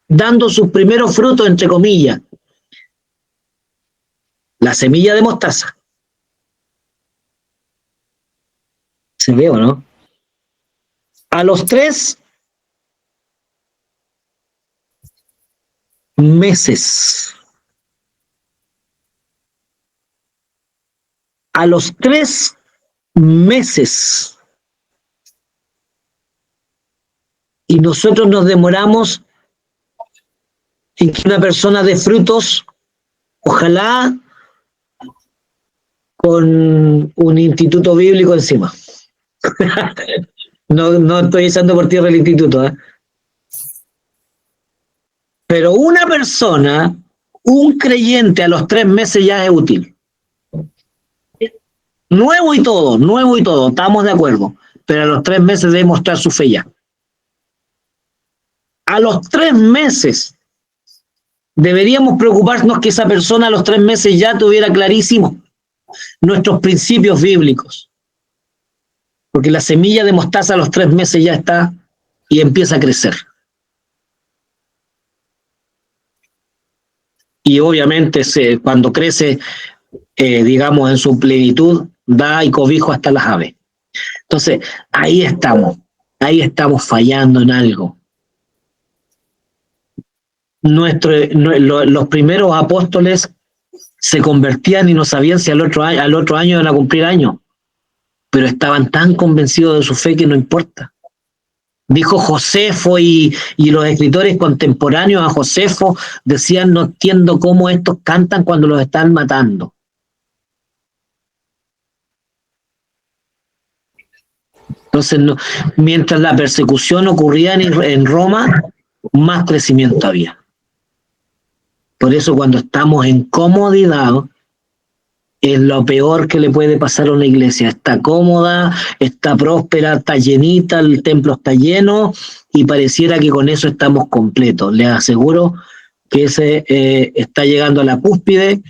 dando sus primeros frutos, entre comillas? La semilla de mostaza. ¿Se ve o no? A los 3 meses. A los 3 meses. Y nosotros nos demoramos en que una persona dé frutos, ojalá con un instituto bíblico encima. No estoy echando por tierra el instituto, ¿eh? Pero una persona, un creyente a los 3 meses ya es útil. Nuevo y todo, estamos de acuerdo. Pero a los 3 meses debe mostrar su fe ya. A los 3 meses deberíamos preocuparnos que esa persona a los 3 meses ya tuviera clarísimo nuestros principios bíblicos. Porque la semilla de mostaza a los 3 meses ya está y empieza a crecer. Y obviamente cuando crece, digamos, en su plenitud, da y cobijo hasta las aves. Entonces, ahí estamos fallando en algo. Los primeros apóstoles se convertían y no sabían si al otro año iban a cumplir años. pero estaban tan convencidos de su fe que no importa. Dijo Josefo y los escritores contemporáneos a Josefo decían, no entiendo cómo estos cantan cuando los están matando. Entonces, no, mientras la persecución ocurría en Roma, más crecimiento había. Por eso cuando estamos en comodidad, es lo peor que le puede pasar a una iglesia. Está cómoda, está próspera, está llenita, el templo está lleno y pareciera que con eso estamos completos. Les aseguro que ese está llegando a la cúspide.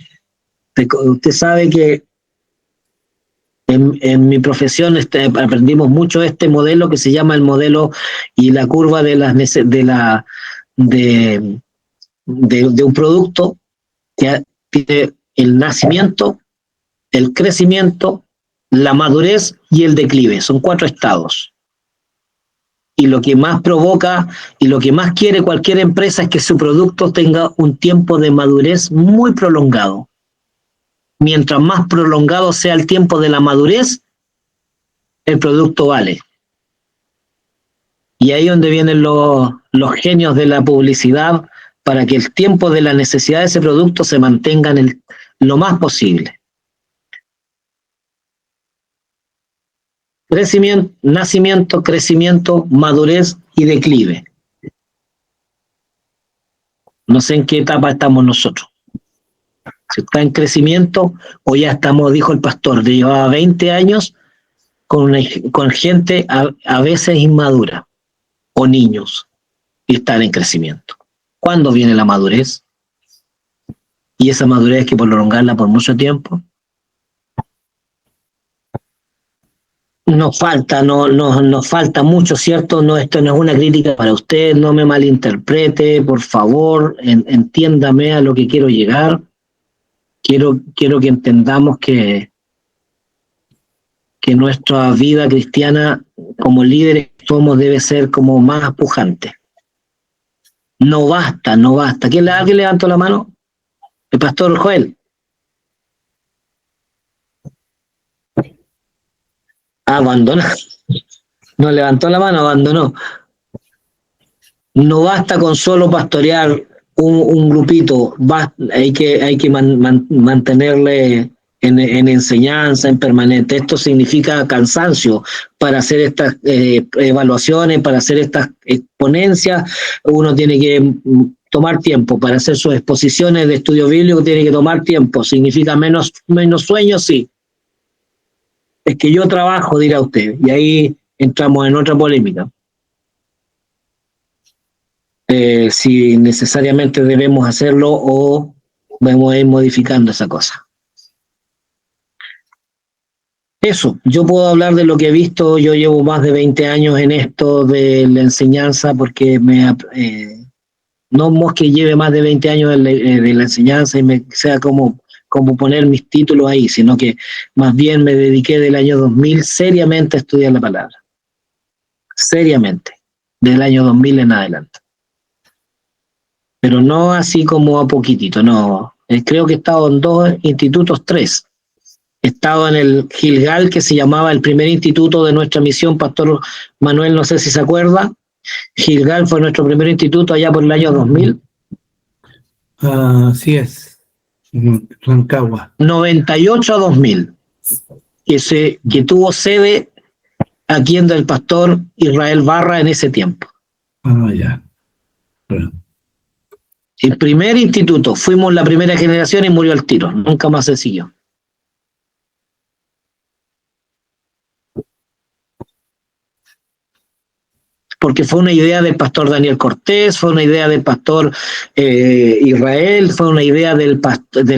Usted sabe que en mi profesión aprendimos mucho este modelo que se llama el modelo y la curva de un producto que tiene el nacimiento, el crecimiento, la madurez y el declive. Son 4 estados. Y lo que más provoca y lo que más quiere cualquier empresa es que su producto tenga un tiempo de madurez muy prolongado. Mientras más prolongado sea el tiempo de la madurez, el producto vale. Y ahí es donde vienen los genios de la publicidad para que el tiempo de la necesidad de ese producto se mantenga lo más posible. Nacimiento, crecimiento, madurez y declive. No sé en qué etapa estamos nosotros. Si está en crecimiento o ya estamos, dijo el pastor, llevaba 20 años con gente a veces inmadura o niños y están en crecimiento. ¿Cuándo viene la madurez? Y esa madurez hay que prolongarla por mucho tiempo. Nos falta mucho, ¿cierto? No, esto no es una crítica para usted, no me malinterprete, por favor, entiéndame a lo que quiero llegar. Quiero que entendamos que nuestra vida cristiana como líderes debe ser como más pujante. No basta. ¿Alguien levantó la mano? El pastor Joel. Abandonó. No levantó la mano, abandonó. No basta con solo pastorear un grupito, hay que mantenerle en enseñanza, en permanente. Esto significa cansancio. Para hacer estas evaluaciones, para hacer estas ponencias, uno tiene que tomar tiempo. Para hacer sus exposiciones de estudio bíblico tiene que tomar tiempo. ¿Significa menos sueño? Sí. Es que yo trabajo, dirá usted, y ahí entramos en otra polémica. Si necesariamente debemos hacerlo o vamos a ir modificando esa cosa. Eso, yo puedo hablar de lo que he visto. Yo llevo más de 20 años en esto de la enseñanza porque no es que lleve más de 20 años de la enseñanza y me sea como poner mis títulos ahí, sino que más bien me dediqué del año 2000 seriamente a estudiar la palabra. Seriamente, del año 2000 en adelante. Pero no así como a poquitito, no. Creo que he estado en 2 institutos, 3. He estado en el Gilgal, que se llamaba el primer instituto de nuestra misión, Pastor Manuel, no sé si se acuerda. Gilgal fue nuestro primer instituto allá por el año 2000. Así es, Rancagua. 98 a 2000, que tuvo sede aquí en el Pastor Israel Barra en ese tiempo. Ya. Bueno. El primer instituto, fuimos la primera generación y murió al tiro, nunca más se siguió. Porque fue una idea del pastor Daniel Cortés, fue una idea del pastor Israel, fue una idea del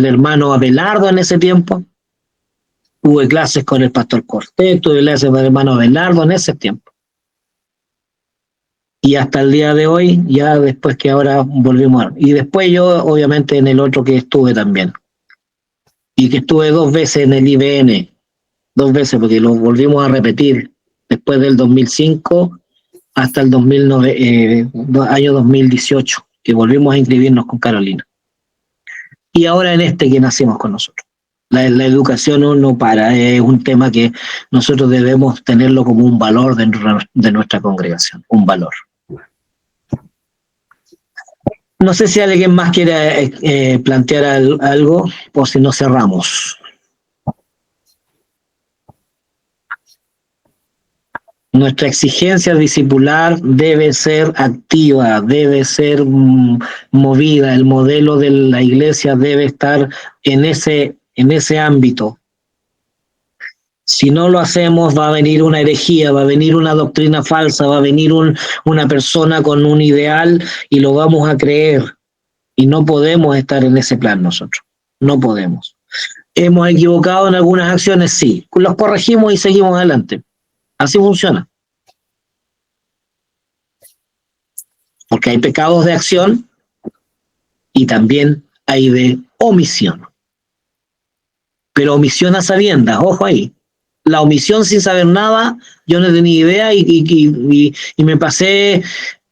hermano Abelardo en ese tiempo. Tuve clases con el pastor Cortés, tuve clases con el hermano Abelardo en ese tiempo. Y hasta el día de hoy, ya después que ahora volvimos. Y después yo, obviamente, en el otro que estuve también. Y que estuve 2 veces en el IBN. 2 veces, porque lo volvimos a repetir después del 2005 hasta el año 2018, que volvimos a inscribirnos con Carolina. Y ahora en este que nacimos con nosotros. La educación no para, es un tema que nosotros debemos tenerlo como un valor dentro de nuestra congregación, un valor. No sé si alguien más quiere plantear algo o si no cerramos. Nuestra exigencia discipular debe ser activa, debe ser movida. El modelo de la iglesia debe estar en ese ámbito. Si no lo hacemos, va a venir una herejía, va a venir una doctrina falsa, va a venir una persona con un ideal y lo vamos a creer. Y no podemos estar en ese plan nosotros. No podemos. ¿Hemos equivocado en algunas acciones? Sí. Los corregimos y seguimos adelante. Así funciona. Porque hay pecados de acción y también hay de omisión. Pero omisión a sabiendas, ojo ahí. La omisión sin saber nada, yo no tenía idea y me pasé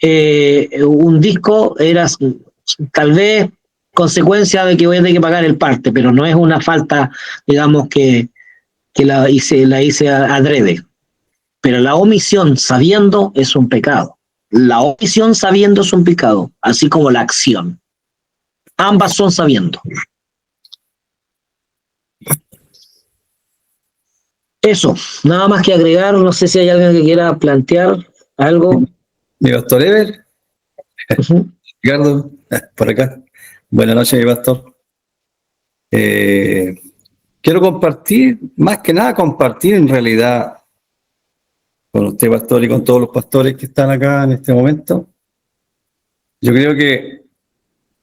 un disco, era tal vez consecuencia de que voy a tener que pagar el parte, pero no es una falta, digamos, que la hice adrede. Pero la omisión sabiendo es un pecado. La omisión sabiendo es un pecado, así como la acción. Ambas son sabiendo. Eso, nada más que agregar, no sé si hay alguien que quiera plantear algo. Mi pastor Ever, Ricardo, por acá. Buenas noches, mi pastor. Quiero compartir, más que nada compartir en realidad con usted, pastor, y con todos los pastores que están acá en este momento. Yo creo que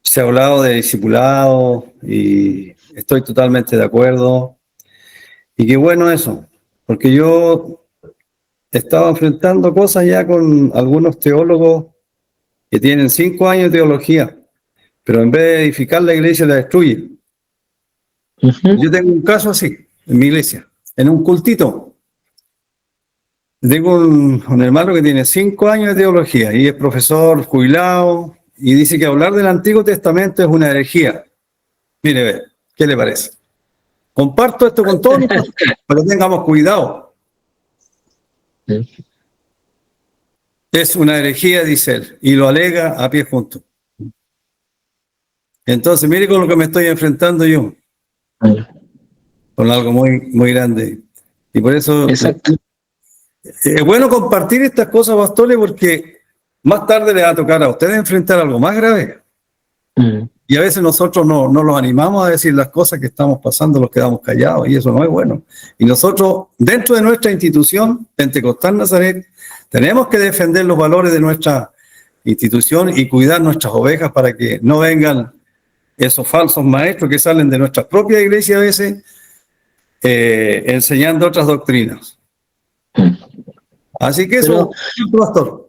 se ha hablado de discipulado y estoy totalmente de acuerdo. Y qué bueno eso, porque yo estaba enfrentando cosas ya con algunos teólogos que tienen 5 años de teología, pero en vez de edificar la iglesia la destruyen. Yo tengo un caso así en mi iglesia, en un cultito. Tengo un hermano que tiene 5 años de teología y es profesor jubilado y dice que hablar del Antiguo Testamento es una herejía. Mire, ve, ¿qué le parece? Comparto esto con todos para que tengamos cuidado. Es una herejía, dice él, y lo alega a pie junto. Entonces, mire con lo que me estoy enfrentando yo. Con algo muy, muy grande. Y por eso Exacto. es bueno compartir estas cosas, pastores, porque más tarde les va a tocar a ustedes enfrentar algo más grave. Y a veces nosotros no los animamos a decir las cosas que estamos pasando, los quedamos callados, y eso no es bueno. Y nosotros, dentro de nuestra institución, Pentecostal Nazaret, tenemos que defender los valores de nuestra institución y cuidar nuestras ovejas para que no vengan esos falsos maestros que salen de nuestra propia iglesia a veces enseñando otras doctrinas. Así que eso, pastor.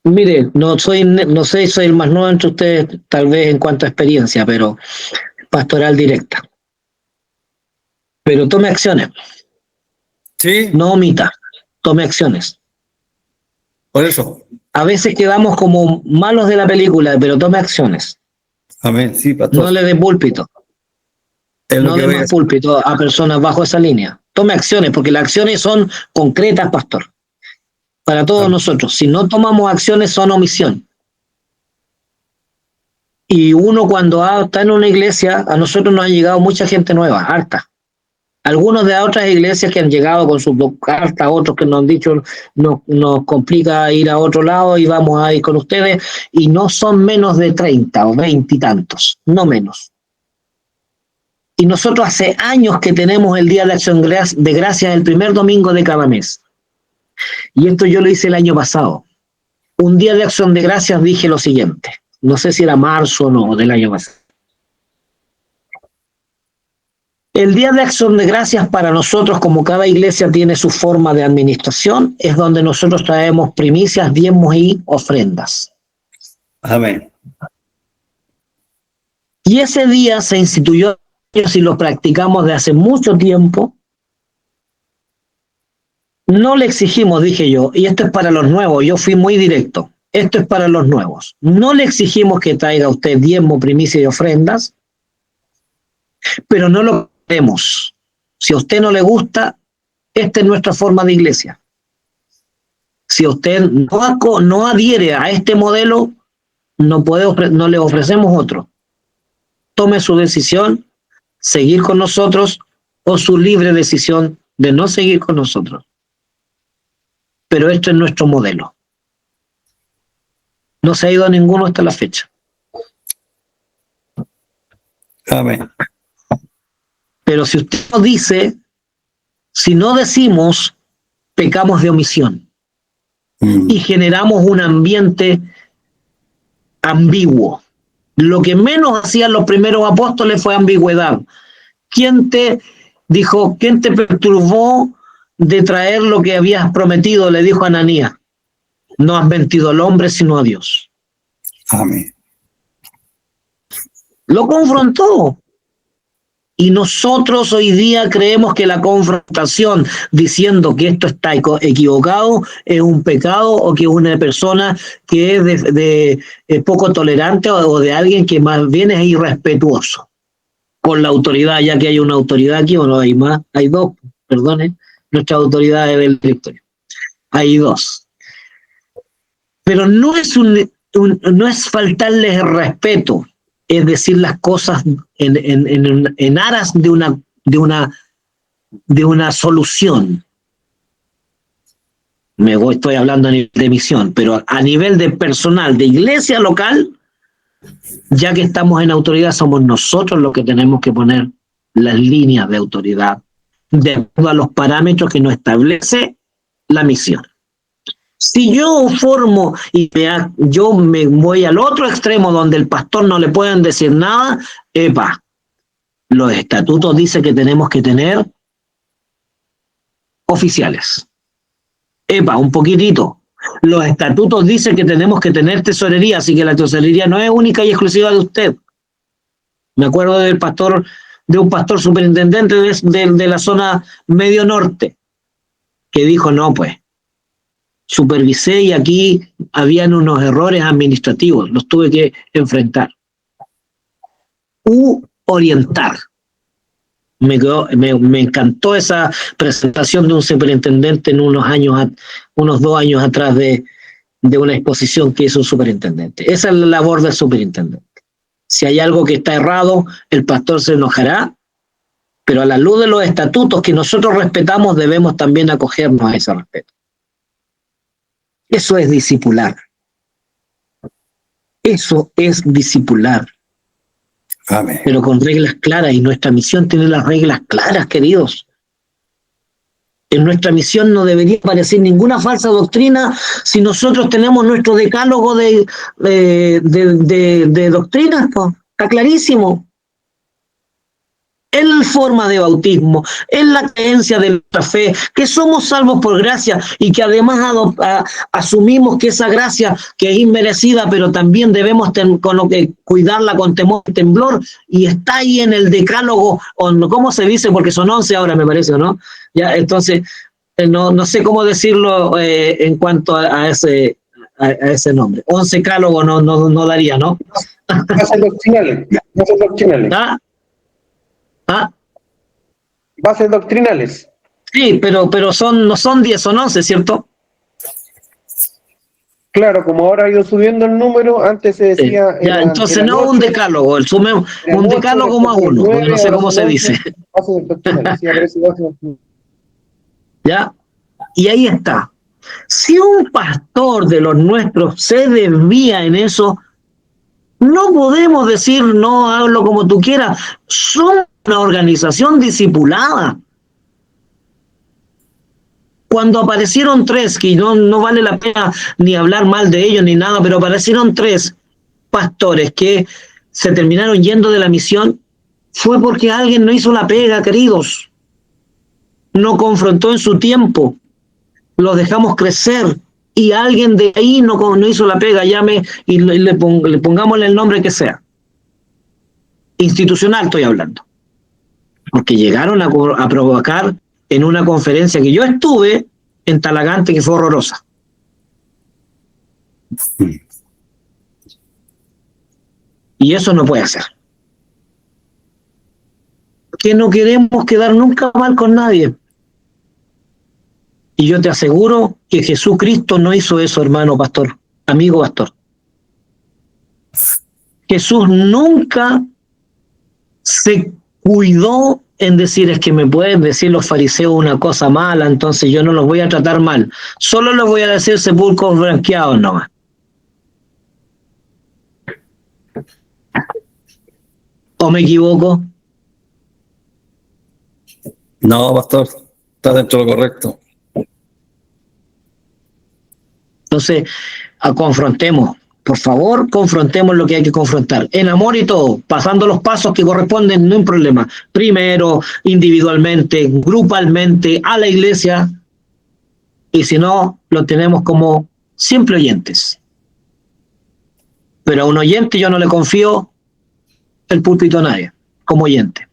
Mire, no sé, soy el más nuevo entre ustedes, tal vez en cuanto a experiencia, pero pastoral directa. Pero tome acciones. Sí. No omita, tome acciones. Por eso. A veces quedamos como malos de la película, pero tome acciones. Amén, sí, pastor. No le dé púlpito. No dé más púlpito a personas bajo esa línea. Tome acciones, porque las acciones son concretas, pastor. Para todos nosotros. Si no tomamos acciones, son omisión. Y uno cuando está en una iglesia, a nosotros nos ha llegado mucha gente nueva, harta. Algunos de otras iglesias que han llegado con sus cartas, otros que nos han dicho nos complica ir a otro lado y vamos a ir con ustedes, y no son menos de 30 o 20 y tantos, no menos. Y nosotros hace años que tenemos el Día de Acción de Gracias el primer domingo de cada mes. Y esto yo lo hice el año pasado. Un Día de Acción de Gracias dije lo siguiente, no sé si era marzo o no, del año pasado. El Día de Acción de Gracias para nosotros, como cada iglesia tiene su forma de administración, es donde nosotros traemos primicias, diezmos y ofrendas. Amén. Y ese día se instituyó, y lo practicamos de hace mucho tiempo. No le exigimos, dije yo, y esto es para los nuevos, yo fui muy directo, esto es para los nuevos. No le exigimos que traiga usted diezmo, primicia y ofrendas, pero no lo respetemos. Si a usted no le gusta, esta es nuestra forma de iglesia. Si usted no adhiere a este modelo, no le ofrecemos otro. Tome su decisión, seguir con nosotros, o su libre decisión de no seguir con nosotros. Pero esto es nuestro modelo. No se ha ido a ninguno hasta la fecha. Amén. Pero si usted no dice, si no decimos, pecamos de omisión. Y generamos un ambiente ambiguo. Lo que menos hacían los primeros apóstoles fue ambigüedad. ¿Quién te perturbó de traer lo que habías prometido? Le dijo Ananías. No has mentido al hombre, sino a Dios. Amén. Lo confrontó. Y nosotros hoy día creemos que la confrontación diciendo que esto está equivocado es un pecado, o que es una persona que es poco tolerante, o de alguien que más bien es irrespetuoso con la autoridad, ya que hay una autoridad aquí, o no hay más, hay dos, perdone, nuestra autoridad es del directorio. Hay dos. Pero no es faltarles el respeto, es decir las cosas en aras de una solución. Estoy hablando a nivel de misión, pero a nivel de personal, de iglesia local, ya que estamos en autoridad, somos nosotros los que tenemos que poner las líneas de autoridad de acuerdo a los parámetros que nos establece la misión. Si yo formo y yo me voy al otro extremo donde el pastor no le pueden decir nada, los estatutos dicen que tenemos que tener oficiales. Un poquitito. Los estatutos dicen que tenemos que tener tesorería, así que la tesorería no es única y exclusiva de usted. Me acuerdo de un pastor superintendente de la zona medio norte, que dijo, no, pues, supervisé y aquí habían unos errores administrativos, los tuve que enfrentar. Orientar. Me encantó esa presentación de un superintendente en unos 2 años atrás de una exposición que hizo un superintendente. Esa es la labor del superintendente. Si hay algo que está errado, el pastor se enojará, pero a la luz de los estatutos que nosotros respetamos, debemos también acogernos a ese respeto. Eso es discipular. Eso es discipular. Amén. Pero con reglas claras, y nuestra misión tiene las reglas claras, queridos. En nuestra misión no debería aparecer ninguna falsa doctrina si nosotros tenemos nuestro decálogo de doctrinas, pues. Está clarísimo. En la forma de bautismo, en la creencia de nuestra fe, que somos salvos por gracia y que además asumimos que esa gracia que es inmerecida, pero también debemos cuidarla con temor y temblor, y está ahí en el decálogo, ¿cómo se dice? Porque son 11 ahora, me parece, ¿no? Ya, entonces, no sé cómo decirlo en cuanto a ese nombre. 11 cálogo no daría, ¿no? Bases doctrinales. Bases doctrinales. ¿Ah? Bases doctrinales. Sí, pero no son 10, son 11, ¿cierto? Claro, como ahora ha ido subiendo el número, antes se decía... Entonces no un decálogo, un decálogo más uno, porque no sé cómo se dice. Bases doctrinales, sí, aparece bases doctrinales. ¿Ya? Y ahí está. Si un pastor de los nuestros se desvía en eso, no podemos decir, no, hazlo como tú quieras. Somos una organización discipulada. Cuando aparecieron 3, que no vale la pena ni hablar mal de ellos ni nada, pero aparecieron 3 pastores que se terminaron yendo de la misión, fue porque alguien no hizo la pega, queridos. No confrontó en su tiempo. Los dejamos crecer. Y alguien de ahí no hizo la pega, llame y le pongámosle el nombre que sea. Institucional estoy hablando. Porque llegaron a provocar en una conferencia que yo estuve en Talagante, que fue horrorosa. Y eso no puede ser. porque no queremos quedar nunca mal con nadie. Y yo te aseguro que Jesucristo no hizo eso, hermano pastor, amigo pastor. Jesús nunca se cuidó en decir, es que me pueden decir los fariseos una cosa mala, entonces yo no los voy a tratar mal. Solo les voy a decir sepulcros blanqueados nomás. ¿O me equivoco? No, pastor, está dentro de lo correcto. Entonces, confrontemos. Por favor, confrontemos lo que hay que confrontar. En amor y todo, pasando los pasos que corresponden, no hay problema. Primero, individualmente, grupalmente, a la iglesia. Y si no, lo tenemos como simple oyentes. Pero a un oyente yo no le confío el púlpito a nadie, como oyente.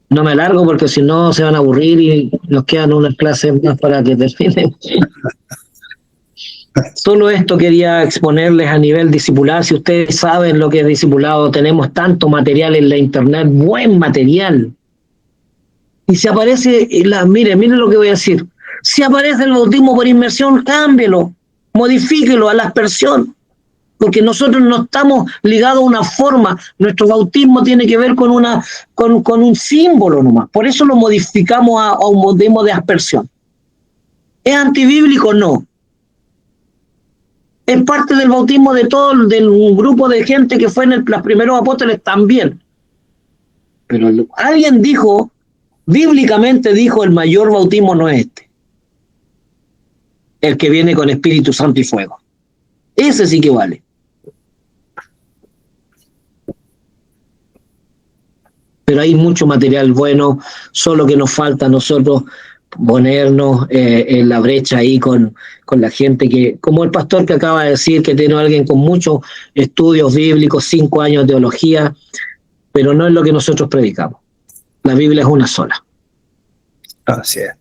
No me alargo porque si no se van a aburrir y nos quedan unas clases más para que terminen. Solo esto quería exponerles a nivel discipular. Si ustedes saben lo que es discipulado, tenemos tanto material en la internet, buen material. Y si aparece, miren lo que voy a decir. Si aparece el bautismo por inmersión, cámbielo, modifíquelo a la aspersión. Porque nosotros no estamos ligados a una forma, nuestro bautismo tiene que ver con un símbolo nomás, por eso lo modificamos a un bautismo de aspersión. ¿Es antibíblico? No. Es parte del bautismo de todo, del grupo de gente que fue en los primeros apóstoles también. Pero alguien dijo, bíblicamente dijo, el mayor bautismo no es este, el que viene con Espíritu Santo y fuego. Ese sí que vale. Pero hay mucho material bueno, solo que nos falta a nosotros ponernos en la brecha ahí con la gente que, como el pastor que acaba de decir, que tiene alguien con muchos estudios bíblicos, 5 años de teología, pero no es lo que nosotros predicamos. La Biblia es una sola. Así es.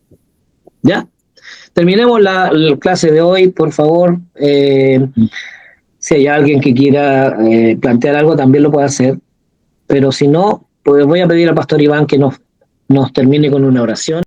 ¿Ya? Terminemos la clase de hoy, por favor. Si hay alguien que quiera plantear algo, también lo puede hacer. Pero si no, pues voy a pedir al pastor Iván que nos termine con una oración.